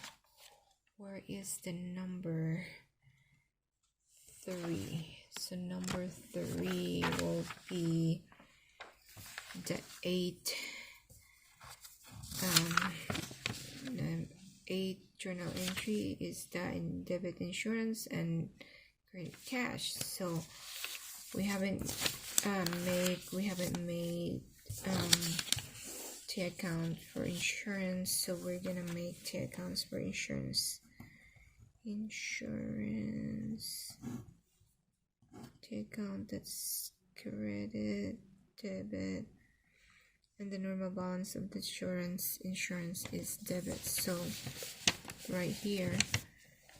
where is the number 3? So number 3 will be the 8 journal entry is that in debit insurance and credit cash. So we haven't made T account for insurance, so we're gonna make T accounts for insurance. T account, that's credit, debit, and the normal balance of the insurance is debit. So right here,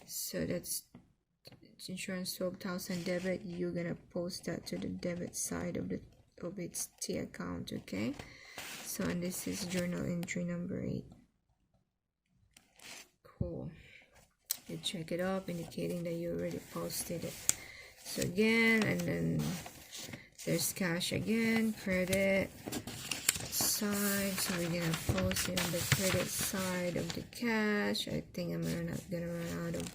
so that's insurance 12,000 debit. You're gonna post that to the debit side of its T account. Okay, so and this is journal entry number 8. Cool. You check it up, indicating that you already posted it. So again, and then there's cash again, credit side. So we're gonna post it on the credit side of the cash. I think I'm not gonna run out of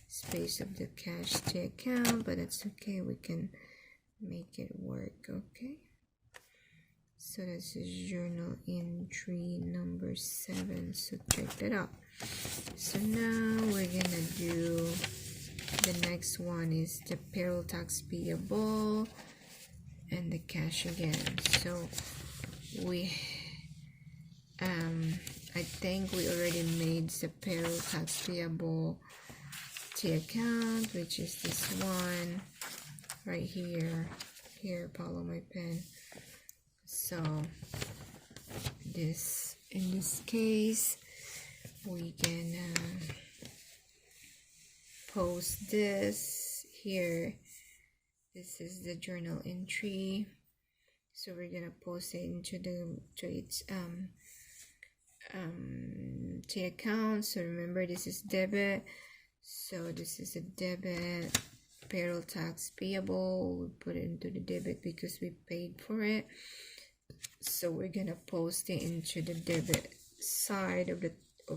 space of the cash T account, but that's okay, we can make it work. Okay, so this is journal entry number 7, so check that out. So now we're gonna do the next one is the payroll tax payable and the cash again. So we I think we already made the payroll tax payable T account, which is this one right here. Follow my pen. So this, in this case, we can post this here. This is the journal entry, so we're gonna post it into its T account. So remember, this is debit, so this is a debit. Payroll tax payable, we put it into the debit because we paid for it. So we're gonna post it into the debit side of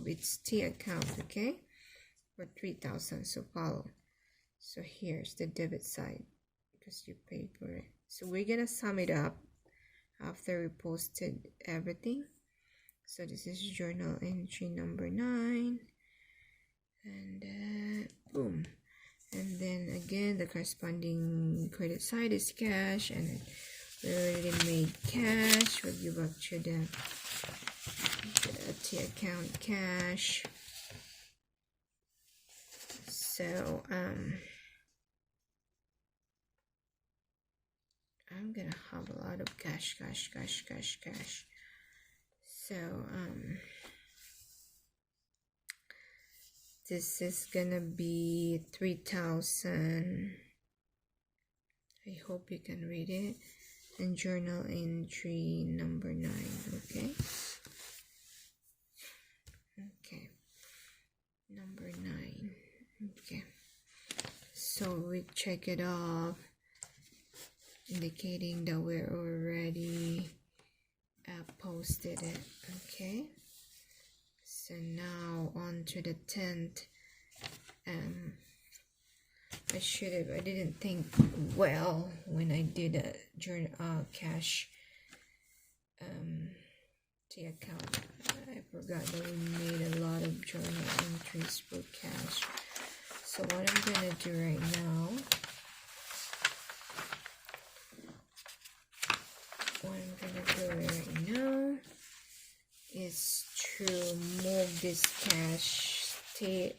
its T account. Okay, for 3,000. So follow. So here's the debit side, because you paid for it. So we're gonna sum it up after we posted everything. So this is journal entry number 9, and boom. And then again, the corresponding credit side is cash, and we already made cash. We'll give up to the T account cash. So I'm gonna have a lot of cash. So this is gonna be 3,000. I hope you can read it. And journal entry number 9. Okay, number 9. Okay, so we check it off, indicating that we're already posted it. Okay, so now on to the 10th. I didn't think well when I did a journal cash T account. I forgot that we made a lot of journal entries for cash. So what I'm gonna do right now is to move this cash T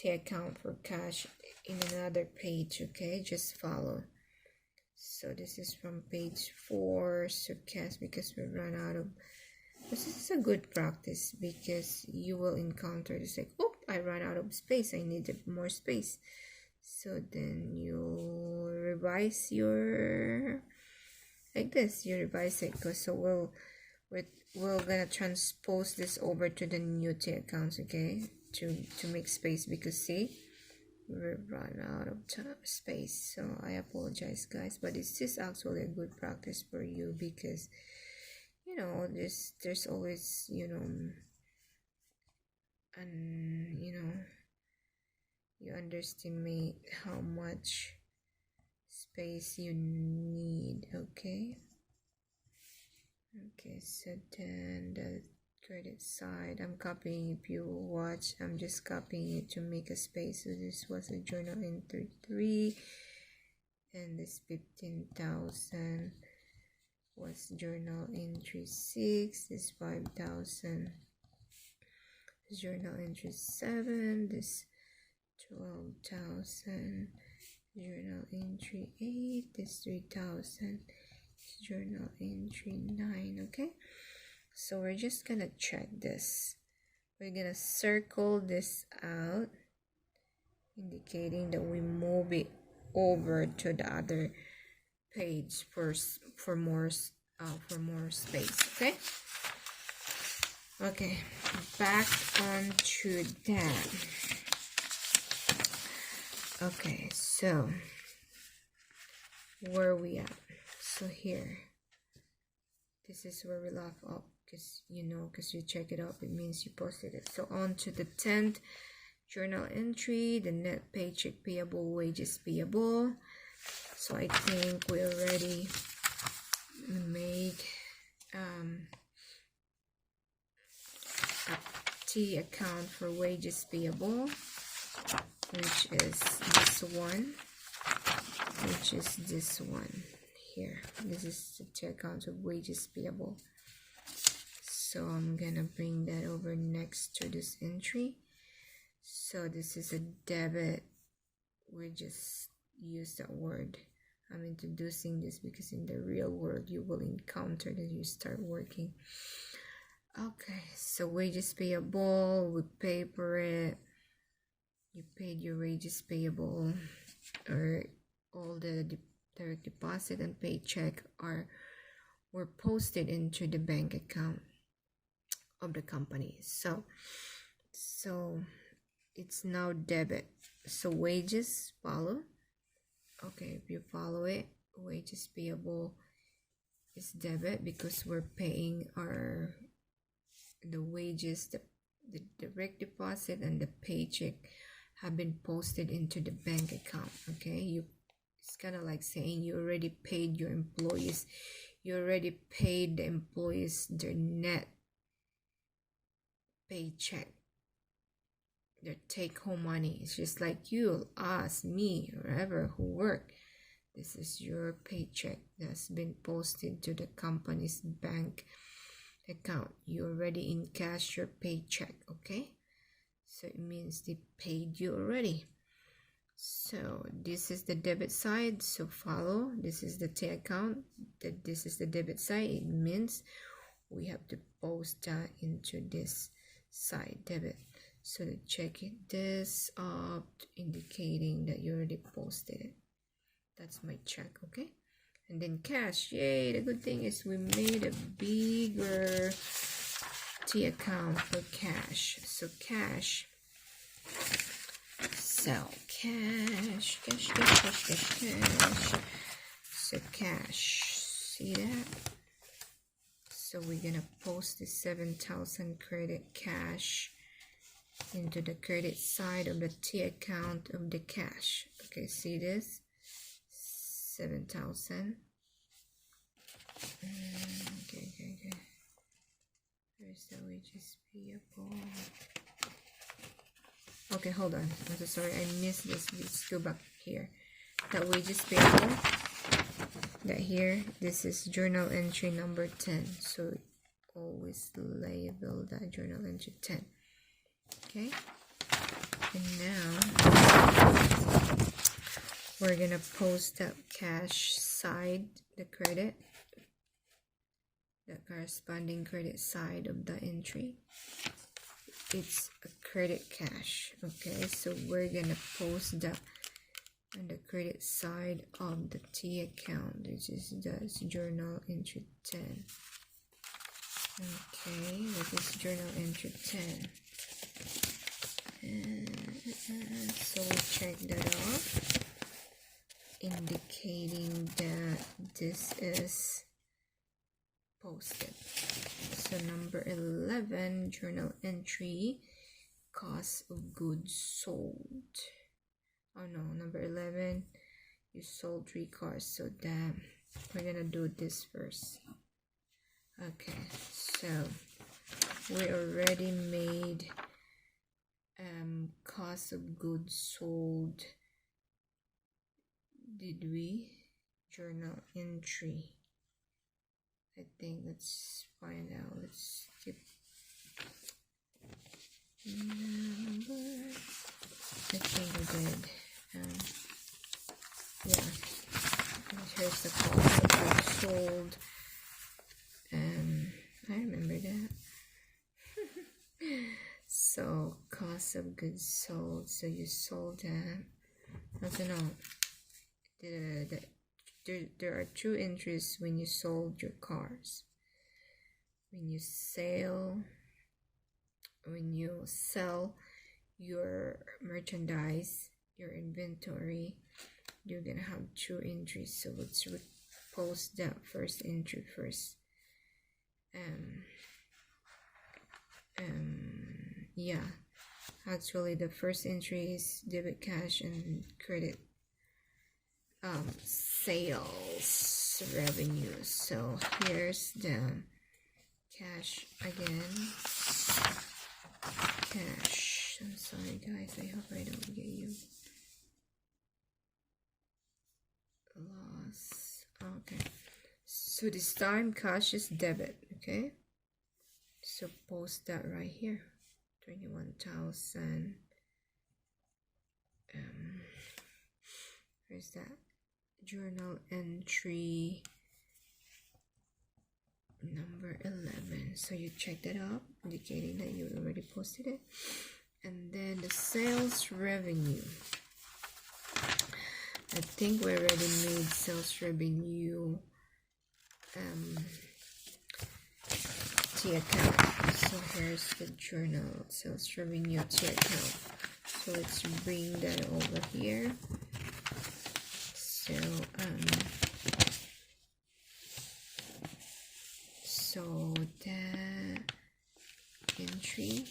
account for cash in another page. Okay, just follow. So this is from page 4, so cash, because we run out of this is a good practice, because you will encounter this like, oh, I ran out of space, I needed more space. So then you revise your like this, you revise it. So we're gonna transpose this over to the new T accounts, okay, to make space, because see, we run out of space. So I apologize, guys, but it's just actually a good practice for you, because you know there's always and you underestimate how much space you need. Okay, so then the credit side, I'm copying. If you watch, I'm just copying it to make a space. So this was a journal entry 3, and this 15,000 was journal entry 6. This 5,000 is journal entry 7. This 12,000 journal entry 8. This 3,000 is journal entry 9. Okay, so we're just gonna check this. We're gonna circle this out, indicating that we move it over to the other page for more space. Okay, back onto that. Okay, so where are we at? So here, this is where we left off, because you check it up, it means you posted it. So on to the 10th journal entry, the net paycheck payable, wages payable. So I think we already made a T account for wages payable, which is this one here. This is the T account of wages payable. So I'm gonna bring that over next to this entry. So this is a debit. We just use that word. I'm introducing this because in the real world you will encounter that you start working. Okay, so wages payable, we pay for it. You paid your wages payable, or all the direct deposit and paycheck were posted into the bank account of the company. So it's now debit. So wages follow. Okay, if you follow it, wages payable is debit, because we're paying the wages, the direct deposit and the paycheck have been posted into the bank account. Okay, it's kind of like saying you already paid your employees. You already paid the employees their net paycheck, their take-home money. It's just like you, us, me, whoever who work. This is your paycheck that's been posted to the company's bank account. You already encash your paycheck, okay? So it means they paid you already. So this is the debit side, so follow. This is the T account, that this is the debit side. It means we have to post that into this side, debit. So to check this up, indicating that you already posted it. That's my check, okay? And then cash, yay! The good thing is we made a bigger T account for cash. So cash. So cash. So cash, see that? So we're gonna post the 7,000 credit cash into the credit side of the T account of the cash. Okay, see this? 7,000. Okay. Where's the wages payable? Okay, hold on. I'm so sorry, I missed this. Let's go back here. That wages payable. That here, this is journal entry number 10. So always label that journal entry 10. Okay. And now we're gonna post that cash side, the credit, the corresponding credit side of the entry. It's a credit cash. Okay, so we're gonna post that on the credit side of the T account, which is the journal entry 10. Okay, that is journal entry 10. So we check that off, indicating that this is posted. So number 11, journal entry, cost of goods sold. Oh no, number 11, you sold 3 cars. So damn, we're gonna do this first. Okay, so we already made cost of goods sold. Did we? Journal entry. I think let's find out. Let's skip number. I think we did. Yeah. Here's the cost of goods sold. I remember that. So cost of goods sold. So you sold that. I don't know. There are 2 entries when you sold your cars. When you sell your merchandise, your inventory, you're gonna have 2 entries. So let's post that first entry first. Yeah, actually the first entry is debit cash and credit sales revenue. So here's the cash again. Cash. I'm sorry guys, I hope I don't get you lost. Okay, so this time cash is debit. Okay, so post that right here. 21,000. Where's that? Journal entry number 11. So you check that up, indicating that you already posted it. And then the sales revenue. I think we already made sales revenue T account. So here's the journal sales revenue T account. So let's bring that over here. So that entry.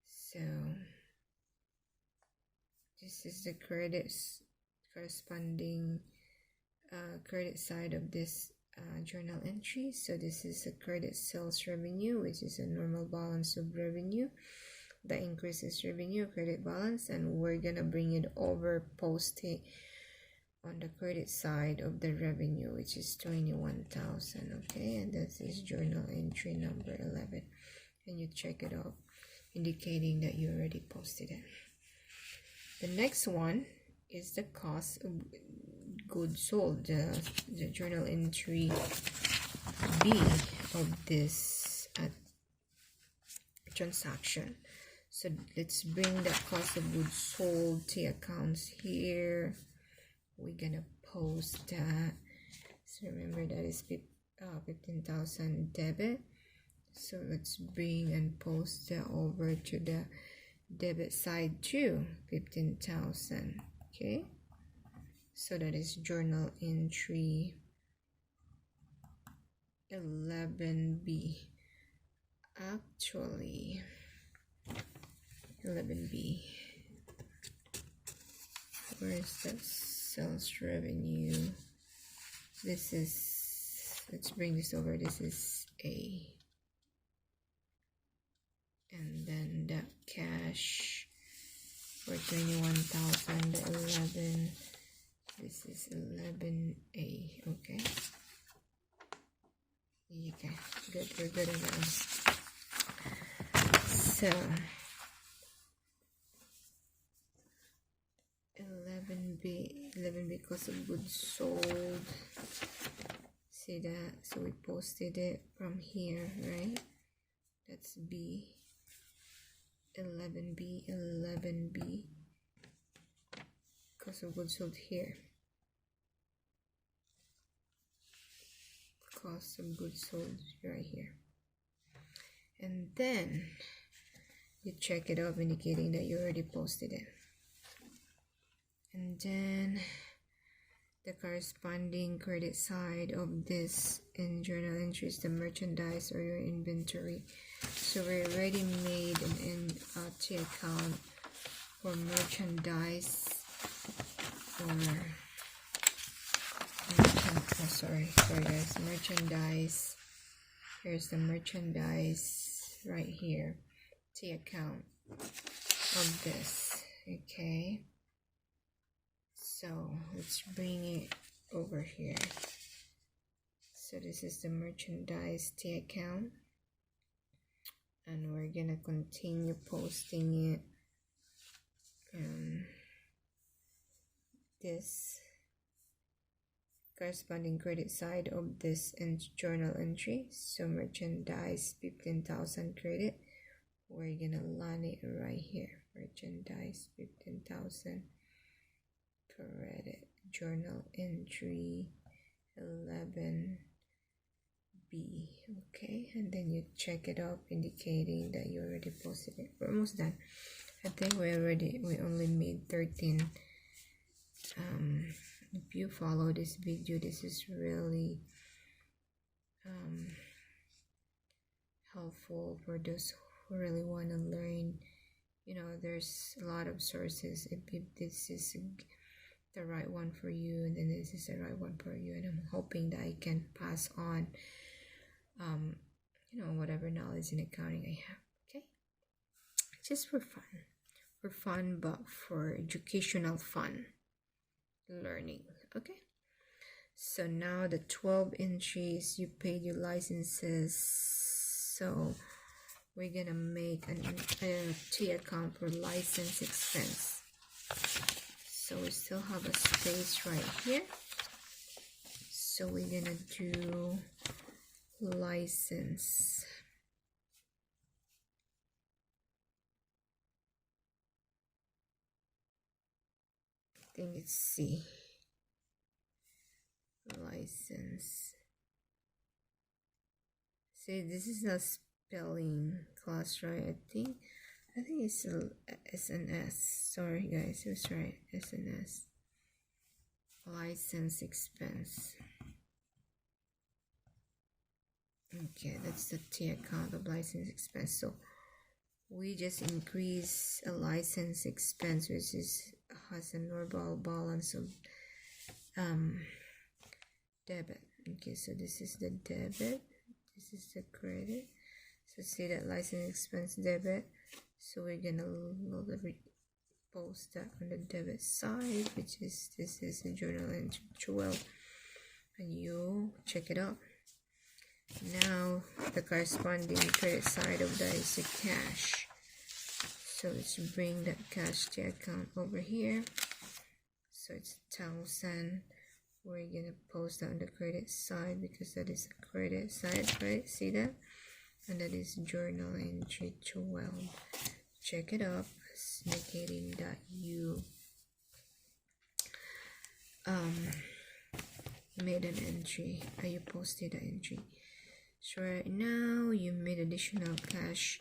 So this is the credits corresponding credit side of this journal entry. So this is a credit sales revenue, which is a normal balance of revenue that increases revenue credit balance, and we're gonna bring it over, post it on the credit side of the revenue, which is 21,000. Okay, and this is journal entry number 11, and you check it out, indicating that you already posted it. The next one is the cost of goods sold, the journal entry B of this transaction. So let's bring the cost of goods sold to accounts here. We're gonna post that. So remember that is 15,000 debit. So let's bring and post that over to the debit side too, 15,000. Okay, so that is journal entry 11B. Actually, 11B, where's the sales revenue? This is, let's bring this over, this is A, and then the cash for 21,000, 11, this is 11A. Okay, good, we're good on that one. So 11B cost of goods sold. See that? So we posted it from here, right? That's B. 11B cost of goods sold here. Cost of goods sold right here. And then you check it up, indicating that you already posted it. And then the corresponding credit side of this in journal entry is the merchandise or your inventory. So we already made an T account for merchandise, or sorry guys, merchandise. Here's the merchandise right here, T account of this. Okay, so let's bring it over here. So this is the merchandise T account, and we're gonna continue posting it. This corresponding credit side of this journal entry. So merchandise 15,000 credit. We're gonna land it right here. Merchandise 15,000 credit, journal entry 11B. Okay, and then you check it up, indicating that you already posted it. We're almost done. I think we only made 13. If you follow this video, this is really helpful for those who really want to learn. You know, there's a lot of sources. If this is the right one for you, and then this is the right one for you, and I'm hoping that I can pass on you know, whatever knowledge in accounting I have. Okay, just for fun, but for educational fun learning. Okay, so now the 12 entries, you paid your licenses, so we're gonna make a T account for license expense. So we still have a space right here, so we're gonna do license. I think it's C. License. See, this is a spelling class, right? I think it's SNS. Sorry guys, it was right. SNS. License expense. Okay, that's the T account of license expense. So we just increase a license expense, which is has a normal balance of debit. Okay, so this is the debit, this is the credit. So see that license expense debit, so we're gonna post that on the debit side, which is this is the journal entry 12, and you check it out. Now the corresponding credit side of that is the cash, so let's bring that cash to account over here. So it's 1,000. We're gonna post that on the credit side because that is the credit side, right? See that? And that is journal entry 12. Check it up, indicating that you made an entry, or you posted an entry. So right now you made additional cash.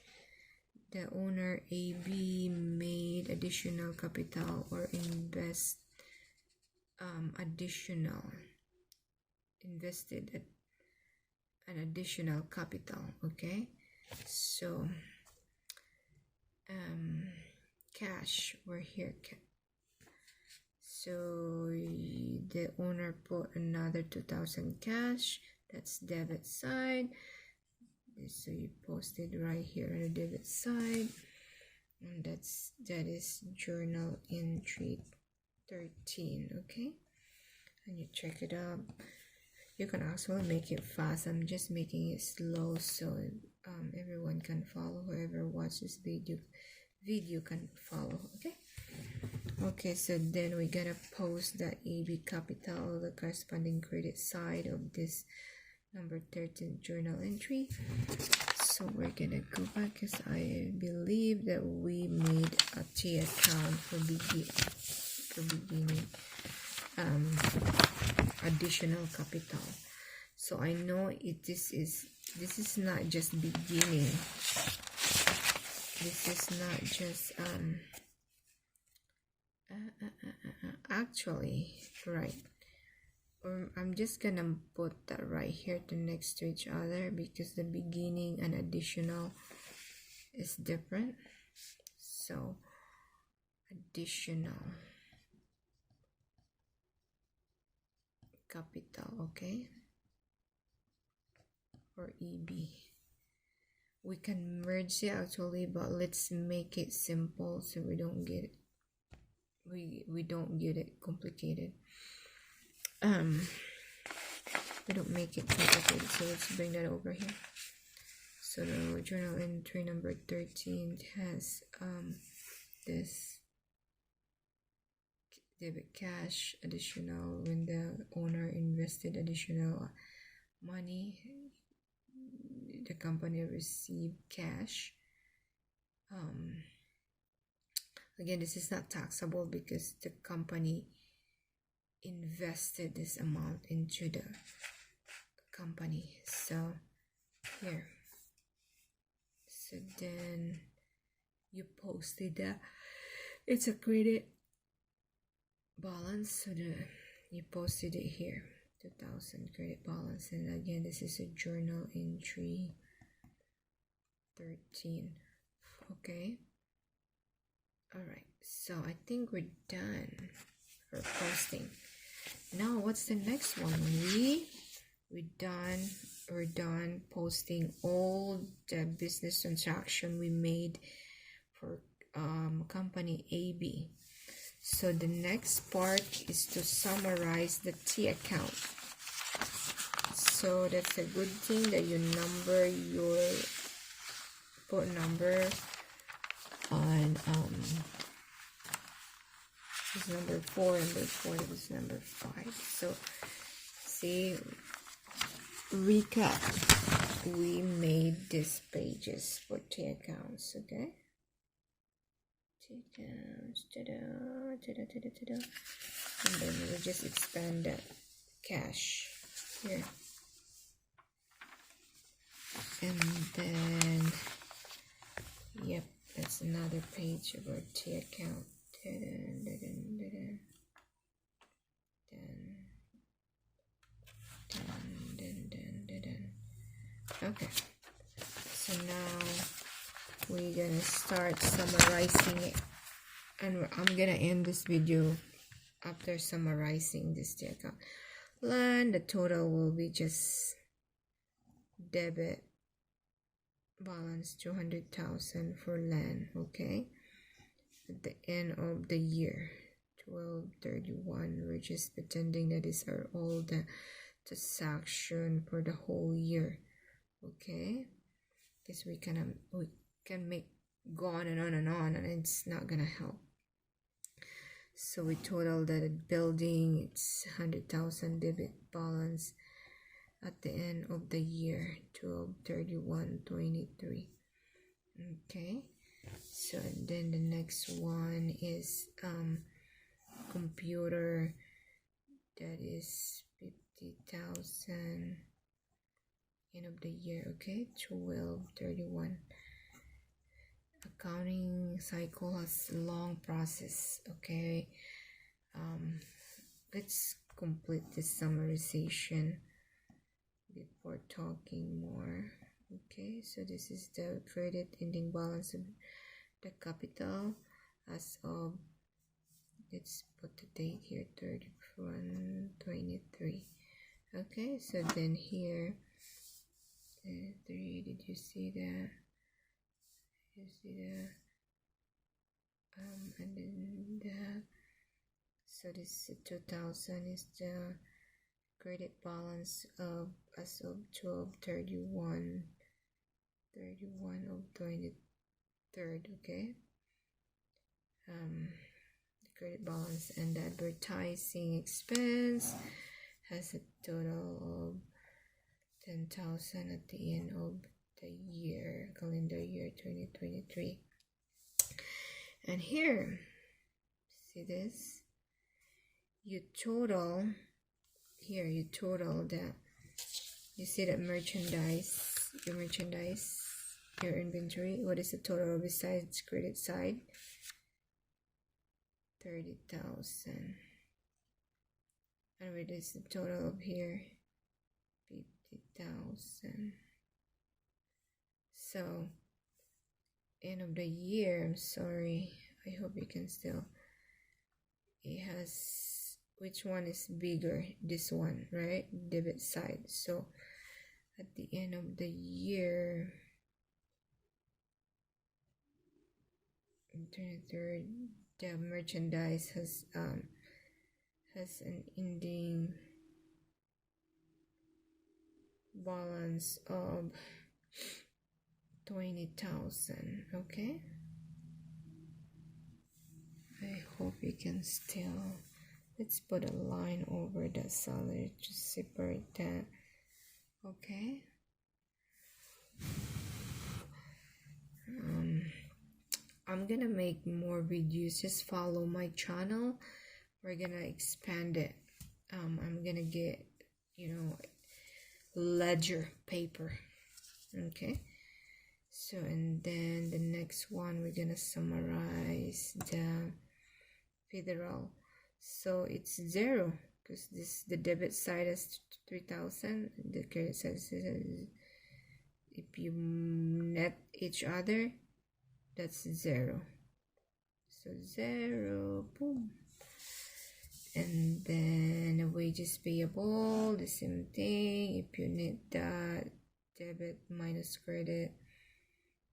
The owner AB made additional capital or invested an additional capital. Okay, so cash, we're here. So the owner put another 2,000 cash, that's debit side. So you posted right here on the debit side, and that is journal entry 13. Okay, and you check it up. You can also make it fast. I'm just making it slow so everyone can follow. Whoever watches video can follow. Okay, so then we gotta post the AB capital, the corresponding credit side of this number 13 journal entry. So we're gonna go back, because I believe that we made a T account for beginning additional capital. So I know this is not just beginning, this is not just actually, right, I'm just gonna put that right here to next to each other, because the beginning and additional is different. So additional capital, okay, or EB. We can merge it actually, but let's make it simple so we don't get it complicated. We don't make it complicated, so let's bring that over here. So the journal entry number 13 has this debit cash additional when the owner invested additional money, the company received cash. Again, this is not taxable because the company invested this amount into the company. So here, so then you posted that it's a credit balance, so you posted it here, 2,000 credit balance. And again, this is a journal entry 13. Okay, all right, so I think we're done for posting. Now what's the next one? We're done posting all the business transaction we made for company AB. So the next part is to summarize the T account. So that's a good thing that you number your put number on this number 4, number 4, this is number 5. So see, recap, we made these pages for T accounts. Okay, T accounts, and then we just expand that cash here, and then yep, that's another page of our T account. Okay, so now we're gonna start summarizing it and I'm gonna end this video after summarizing this account. Land, the total will be just debit balance 200,000 for land, okay, at the end of the year 12/31. We're just pretending that these are all the transaction for the whole year, okay, because we can make go on and on and on, and it's not gonna help. So we total that building, it's 100,000 debit balance at the end of the year 12/31/23. Okay, so and then the next one is computer, that is 50,000 end of the year, okay, 12/31. Accounting cycle has a long process, okay. Let's complete this summarization before talking more. Okay, so this is the credit ending balance of the capital as of, let's put the date here, 31/23. Okay, so then here 3, did you see that? You see that? And then so this 2,000 is the credit balance of as of 12/31 of 23rd, okay. The credit balance, and the advertising expense has a total of 10,000 at the end of the year, calendar year 2023. And here, see this, you total here, you total that, you see that merchandise, your inventory, what is the total besides credit side? 30,000. And what is the total of here? 50,000. So end of the year, I'm sorry, I hope you can still, it has, which one is bigger? This one, right? Debit side. So at the end of the year, 23rd, the merchandise has an ending balance of 20,000, okay. I hope you can still, let's put a line over that salary to separate that, okay. I'm gonna make more videos, just follow my channel, we're gonna expand it. I'm gonna get, ledger paper, okay. So and then the next one, we're gonna summarize the federal. So it's 0 because this, the debit side is 3,000, the credit side is, if you net each other, that's 0. So 0, boom. And then the wages payable, the same thing. If you net that debit minus credit,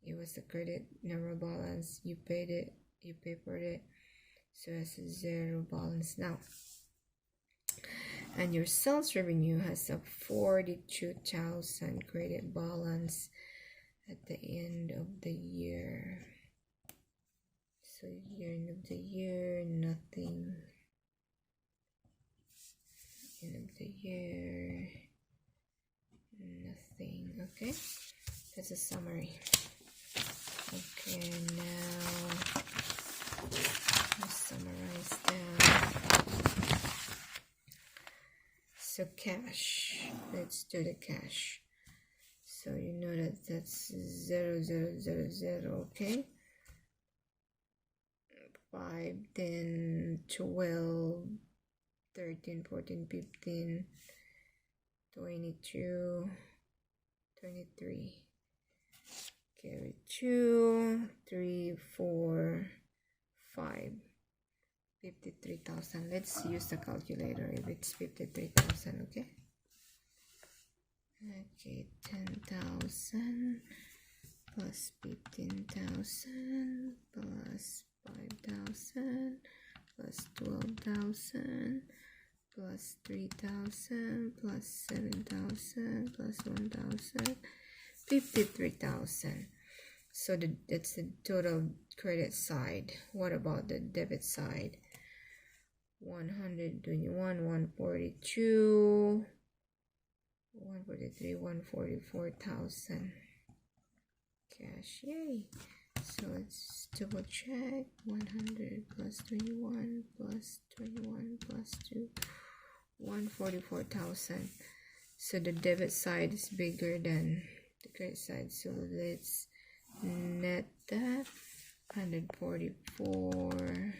it was the credit number balance, you paid it, you papered it, so it's a 0 balance now. And your sales revenue has a 42,000 credit balance at the end of the year. So end of the year, nothing. End of the year, nothing. Okay, that's a summary. Okay, now let's summarize that. So cash, let's do the cash. So you know that that's 0, 0, 0, 0, okay. 5, then 12, 13, 14, 15, 22, 23. Carry 2, 3, 4, 53,000. Let's use the calculator if it's 53,000. Okay, 10,000 plus 15,000 plus 5,000 plus 12,000 plus 3,000 plus 7,000 plus 1,000, 53,000. So that's the total credit side. What about the debit side? 121, 142, 143, 144,000 cash. Yay! So let's double check. 100 plus 21 plus 21 plus 2, 144,000. So the debit side is bigger than the credit side. So let's net that. 144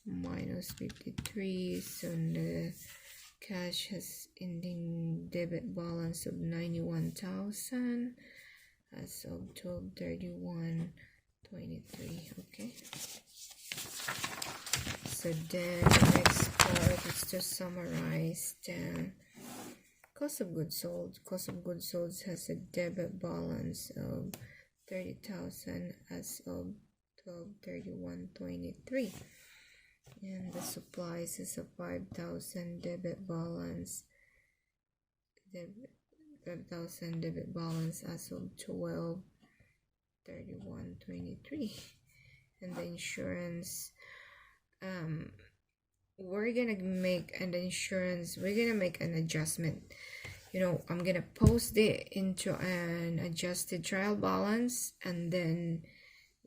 minus 53. So the cash has ending debit balance of 91,000 as of 12/31/23. Okay, so then the next part is to summarize the cost of goods sold. Cost of goods sold has a debit balance of 30,000 as of 12/31/23, and the supplies is a 5,000 debit balance. 5,000 debit balance as of 12/31/23, and the insurance. We're gonna make an adjustment. I'm gonna post it into an adjusted trial balance, and then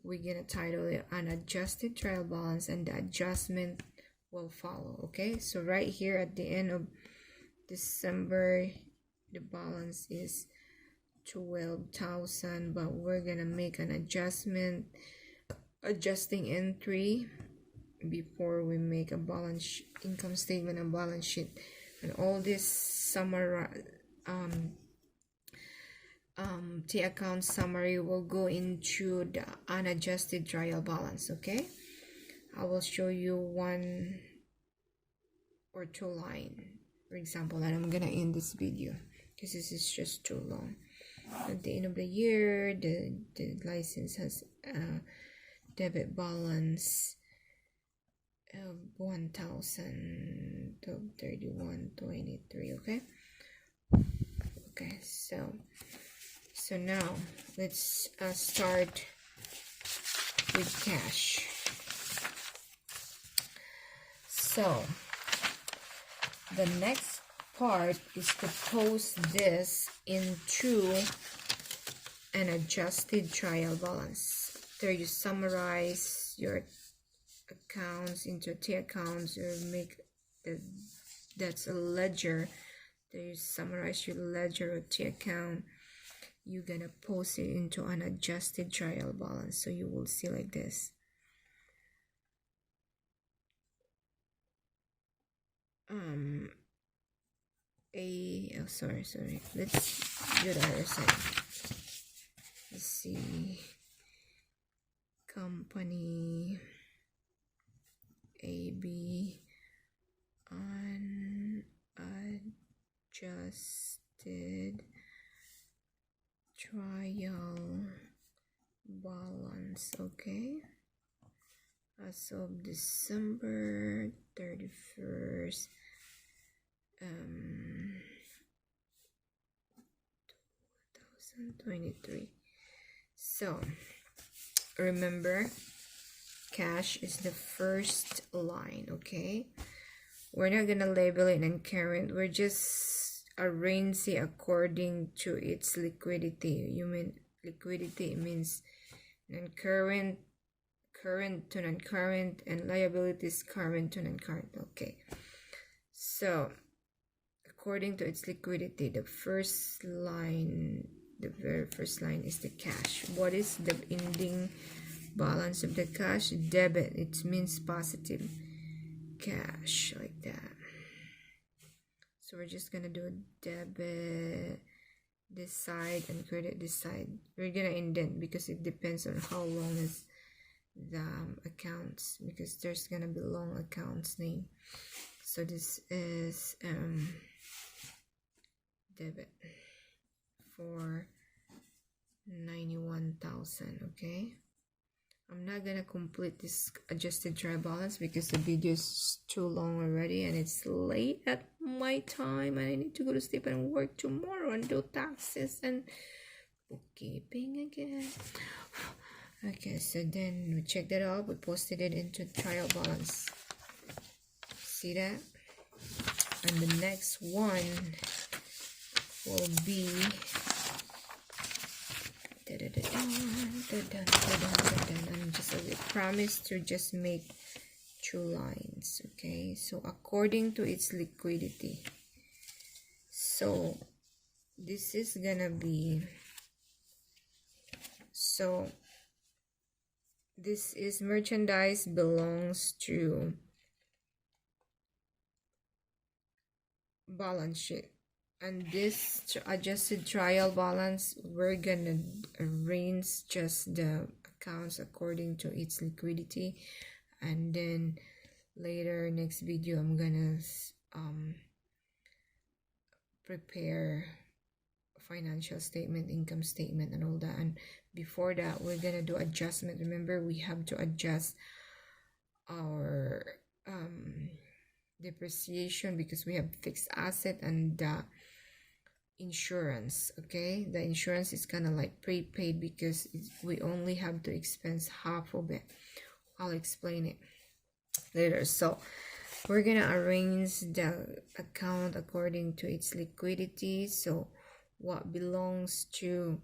we're gonna title it an adjusted trial balance, and the adjustment will follow. Okay, so right here at the end of December, the balance is 12,000, but we're gonna make an adjusting entry before we make a income statement and balance sheet, and all this the account summary will go into the unadjusted trial balance. Okay, I will show you 1 or 2 line, for example, and I'm gonna end this video because this is just too long. At the end of the year, the license has a debit balance of 1,000 to 31/23. Okay, so now let's start with cash. So the next part is to post this into an adjusted trial balance. There you summarize your accounts into T accounts, or make that's a ledger. There you summarize your ledger or T account. You're gonna post it into an adjusted trial balance, so you will see like this. Sorry, let's do the other side. Let's see, company AB unadjusted trial balance. Okay, as of December 31st, 2023. So remember, cash is the first line. Okay, we're not gonna label it in current, we're just arranging according to its liquidity. Liquidity means non-current, current to non-current, and liabilities current to non-current. Okay, so according to its liquidity, the very first line is the cash. What is the ending balance of the cash? Debit. It means positive cash, like that. So we're just gonna do debit this side and credit this side. We're gonna indent because it depends on how long is the accounts, because there's gonna be long accounts name. So this is debit for 91,000. Okay, I'm not gonna complete this adjusted trial balance because the video is too long already and it's late at my time and I need to go to sleep and work tomorrow and do taxes and bookkeeping again. Okay, so then we checked that out. We posted it into trial balance. See that? And the next one will be I'm just promised to just make 2 lines. Okay, so according to its liquidity, so this is gonna be, so this is merchandise belongs to balance sheet, and this adjusted trial balance, we're gonna arrange just the accounts according to its liquidity, and then later next video I'm gonna prepare financial statement, income statement, and all that. And before that, we're gonna do adjustment. Remember, we have to adjust our depreciation because we have fixed asset and the insurance. Okay, the insurance is kind of like prepaid because we only have to expense half of it. I'll explain it later. So we're gonna arrange the account according to its liquidity. So what belongs to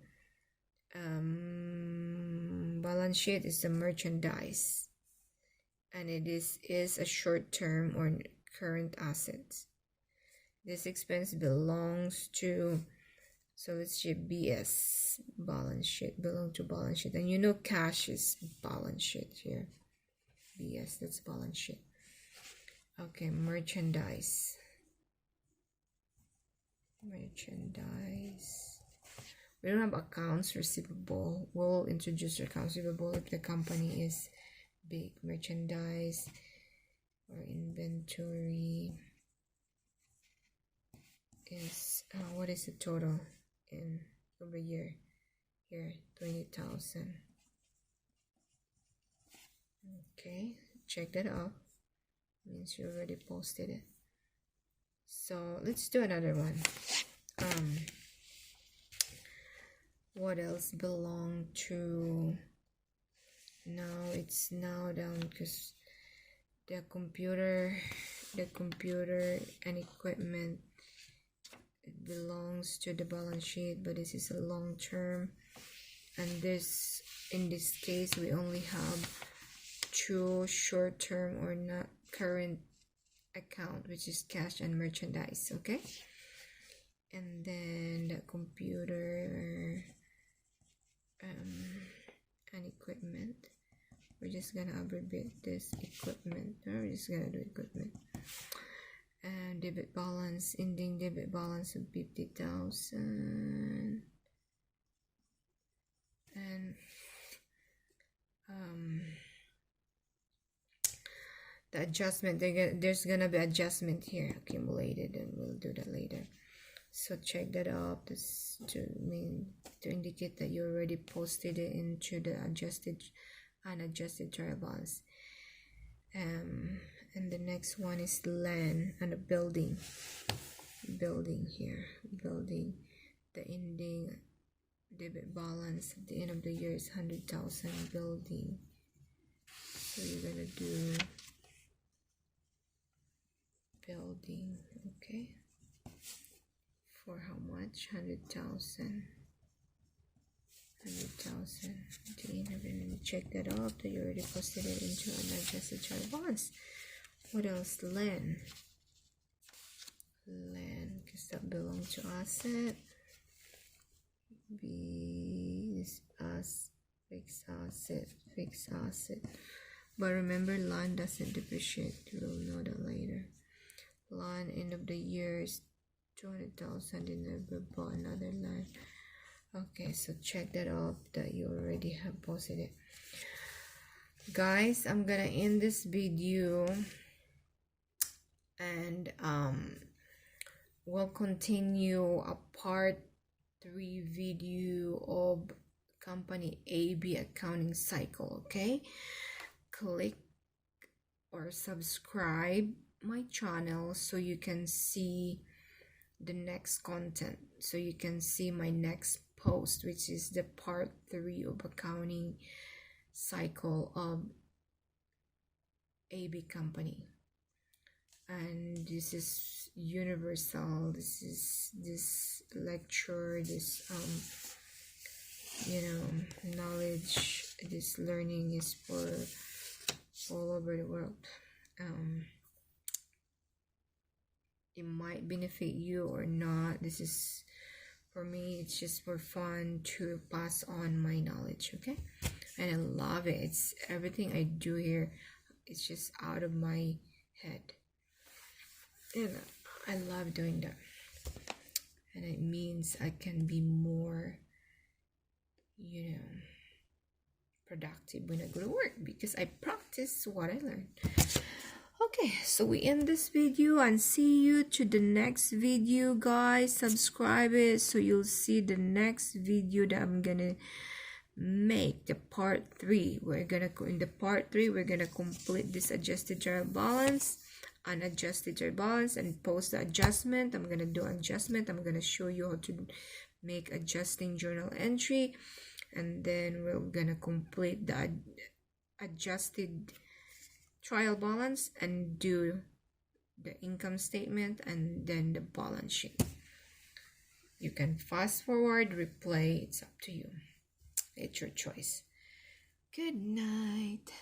balance sheet is the merchandise, and it is a short-term or current assets. This expense belongs to, so let's say BS, balance sheet, belong to balance sheet. And you know cash is balance sheet here. BS, that's balance sheet. Okay, merchandise. We don't have accounts receivable. We'll introduce accounts receivable if the company is big. Merchandise or inventory is what is the total in over year? Here, 20,000. Okay, check that out. Means you already posted it. So let's do another one. What else belong to? Now it's now down because the computer and equipment, it belongs to the balance sheet, but this is a long term, and this, in this case, we only have 2 short term or not current account, which is cash and merchandise. Okay, and then the computer and equipment, we're just gonna abbreviate this equipment. We're just gonna do equipment. And debit balance, ending debit balance of 50,000. And the adjustment, there's gonna be adjustment here accumulated, and we'll do that later. So check that out. This to indicate that you already posted it into the adjusted and adjusted trial balance. And the next one is land and a building here. Building, the ending debit balance at the end of the year is 100,000. Building, so you're gonna do building. Okay, for how much? 100,000. 100,000. And check that out that you already posted it into an adjusted trial balance. What else? Land, because that belongs to asset. B is as fixed asset. But remember, land doesn't depreciate. We'll know that later. Land, end of the year is 200,000. You never bought another land. Okay, so check that out that you already have posted it. Guys, I'm gonna end this video, and we'll continue a part 3 video of company AB accounting cycle. Okay, click or subscribe my channel so you can see the next content, so you can see my next post, which is the part 3 of accounting cycle of AB company. And this is universal, this lecture, this knowledge, this learning is for all over the world. It might benefit you or not. This is, for me, it's just for fun to pass on my knowledge. Okay, and I love it. It's everything I do here, it's just out of my head, and I love doing that. And it means I can be more productive when I go to work, because I practice what I learned. Okay, so we end this video, and see you to the next video, guys. Subscribe it so you'll see the next video that I'm gonna make, the part 3. In the part 3 we're gonna complete this adjusted trial balance, unadjusted trial balance, and post the adjustment. I'm gonna do adjustment. I'm gonna show you how to make adjusting journal entry, and then we're gonna complete the adjusted trial balance and do the income statement and then the balance sheet. You can fast forward, replay, it's up to you. It's your choice. Good night.